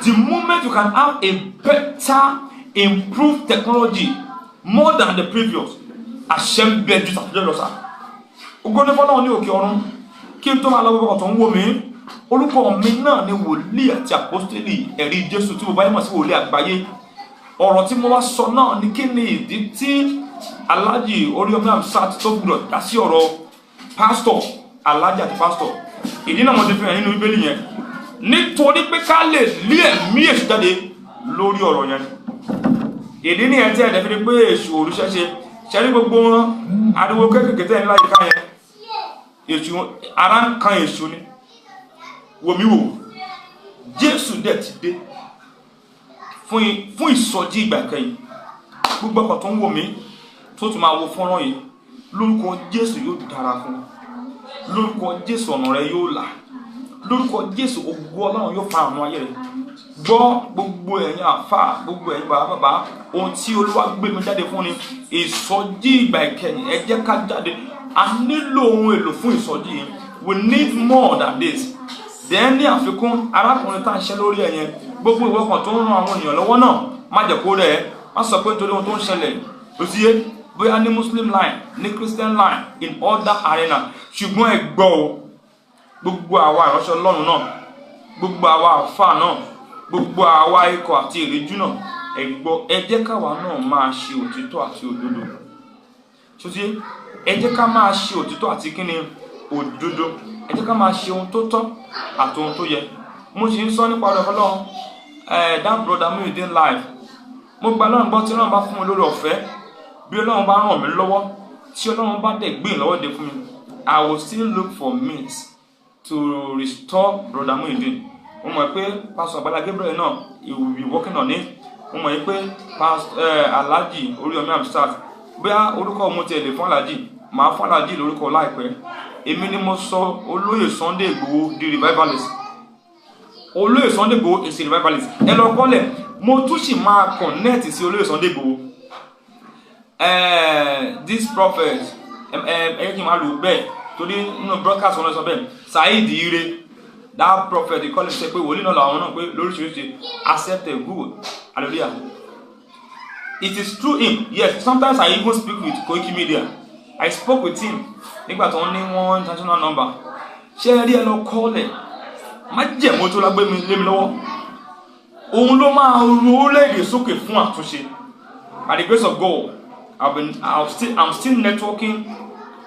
the moment we can have a better, improved technology more than the previous, Hashem bẹ ju tàbí lọ sá. Ògo ni fọ́lọ́run ní òkè ọ̀run. Kí n tó máa lọ bọ́ ọ̀tọ̀ ń wò mí. Orúkọ mi náà ni wòlíì àti àpọ́stélì ẹ̀rí Jésù tí mo bá yẹ mọ̀ sí wòlíì àgbáyé. Ọ̀rọ̀ tí mo wá sọ náà ni kí ni ìdí tí Alhaji Oriyomi Hamzat tó gbọdọ̀ dá sí ọ̀rọ̀ pásítọ̀ Alhaji àti pásítọ̀. Ìdí náà mo ti fi hàn nínú Bíbélì yẹn. Nítorí pé ká lè lé ẹ̀mí èṣù jáde lórí ọ̀rọ̀ yẹn. Ìdí ni ẹ̀ tí ẹ̀dẹ̀ fi ni pé èṣù òrùṣẹ́ ṣe rí gbogbo wọn ariwo kékèké tẹ́ ẹ̀ ńlá yìí ká yẹn. Èṣù ara ń kan èṣù ni. Wòmí wò Jésù dẹ̀ ti dé fún ìsọjí ìgbà kẹyìn. Gbogbo ọkọ̀ tó ń wò mí tó tún máa wo fọ́nrán yìí lórúkọ Jésù yóò dára fún un. Lórúkọ Jésù ọ̀nà rẹ yóò là. Lórúkọ Jésù ògo Ọlọ́run yóò fa àwọn ayé rẹ. Gbọ́ gbogbo ẹ̀yin àfáà, gbogbo ẹ̀yin bàbá, ohun tí Olúwa gbé mi jáde fún ni ìsọjí ìgbà ìkẹyìn. Ẹ jẹ́ ká jáde. A nílò ohun èlò fún ìsọjí yìí. We need more than this. Then ní àfikún arákùnrin tá à ń ṣe lórí ẹ̀yẹn, gbogbo ìwọ kan tó ń ran àwọn èèyàn lọ́wọ́ náà má jẹ́ kó rẹ̀ ẹ́. Má sọ pé nítorí ohun tó ń ṣẹlẹ̀ ó ti yé bóyá ní Muslim line ní Christian line in other arena, ṣùgbọ́n ẹ gbọ́ o, gbogbo àwa ìránṣẹ́ Ọlọ́run náà, gbogbo àwa àfáà náà, gbogbo àwa ikọ̀ àti ìríjú náà, ẹ gbọ́, ẹ jẹ́ káwa náà máa ṣe òtítọ́ àti òdodo. Ṣé ẹ jẹ́ ká máa ṣe òtítọ́ àti kíni òdodo. Ẹ jẹ́ ká máa ṣe ohun tó tọ́ àti ohun tó yẹ. Mo sì ń sọ nípa ọ̀rọ̀ Ọlọ́run, that brother Muideen live. Mo gba Ọlọ́run gbọ́ tí Ọlọ́run bá fún mi lórí ọ̀fẹ́, bí Ọlọ́run bá ràn mí lọ́wọ́, tí Ọlọ́run bá dẹ̀ gbé ìlọ́wọ́ dé fún mi, I will still look for means to restore brother Muideen. Mo mọ̀ pé Pastor Agbala Gabriel náà, he will be working on it. Mo mọ̀ pé Alhaji Oriyomi Hamzat, bóyá orúkọ mo ti lè fún Alhaji, màá fún Alhaji lórúkọ láìpẹ́. Èmi ni mo sọ olóyè Sunday Igboho di revivalist. Olóyè Sunday Igboho is a revivalist. Ẹ lọ kọ́lẹ̀, mo tún sì máa connect sí olóyè Sunday Igboho. This prophet, ẹ kí n máa lò bẹ́ẹ̀ torí nínú broadcast wọn lọ sọ bẹ́ẹ̀, Saheed Ire, that prophet they call him say pé wòlíì náà làwọn náà pé lóríṣiríṣi accept a good. Hallelujah. It is through him. Yes, sometimes I even speak with Koiki Media. I spoke with him nígbà tó ní one international number. Ṣé ẹ rí ẹ lọ kọ́lẹ̀? Má jẹ́ mo tó lágbé mi lé mi lọ́wọ́. Òun ló máa ru orílẹ̀-èdè sókè fún àtúnṣe. By the grace of God, I'm still networking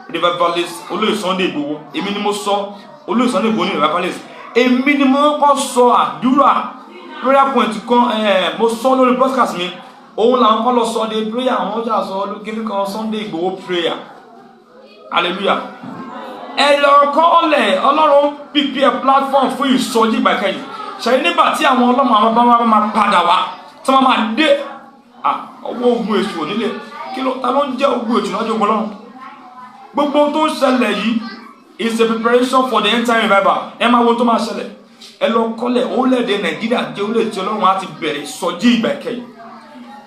revivalist Olóyè Sunday Igboho. Èmi ni mo sọ Olóyè Sunday Igboho ní revivalist. Èmi ni mo kọ́ sọ àdúrà prayer point kan mo sọ lórí broadcast mi. Òun làwọn kọ́ lọ sọ de prayer àwọn ọjà sọ kíní kan Sunday Igboho prayer. Hallelujah. Ẹ lọ kọ́lẹ̀ Ọlọ́run prepare platform fún ìsọjí ìgbà kẹyìn. Ṣé nígbà tí àwọn ọlọ́mọ àwọn bá máa padà wá tí wọ́n máa dé ọwọ́ ogun èṣù onílé kí ló ta ló ń jẹ́ ogun èṣù lọ́jọ́ ogun Ọlọ́run. gbogbo tó ń ṣẹlẹ̀ yìí is a preparation for the end time revival. Ẹ máa wo tó máa ṣẹlẹ̀. Ẹ lọ kọ́lẹ̀ orílẹ̀-èdè Nàìjíríà jẹ́ orílẹ̀-èdè tí Ọlọ́run á ti bẹ̀rẹ̀ ìsọjí ìgbà ìkẹyìn.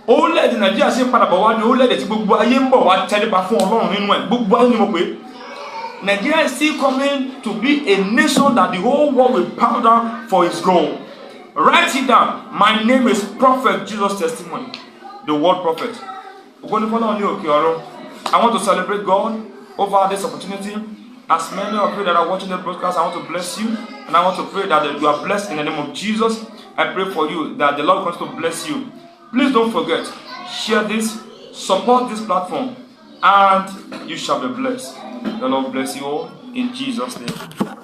Orílẹ̀-èdè Nàìjíríà ṣe padà bọ̀ wá ní orílẹ̀-èdè tí gbogbo ayé ń bọ̀ wá tẹríba fún Ọlọ́run nínú ẹ̀. Gbogbo ayé ni mo pè é. Nigeria is still coming to be a nation that the whole world will bow down for his goal. Write it down. My name is Prophet Jesus Testimony, the word prophet. I want to celebrate God over this opportunity. As many of you that are watching the broadcast, I want to bless you, and I want to pray that you are blessed in the name of Jesus. I pray for you that the Lord wants to bless you. Please don't forget, share this, support this platform, and you shall be blessed. The Lord bless you all in Jesus' name.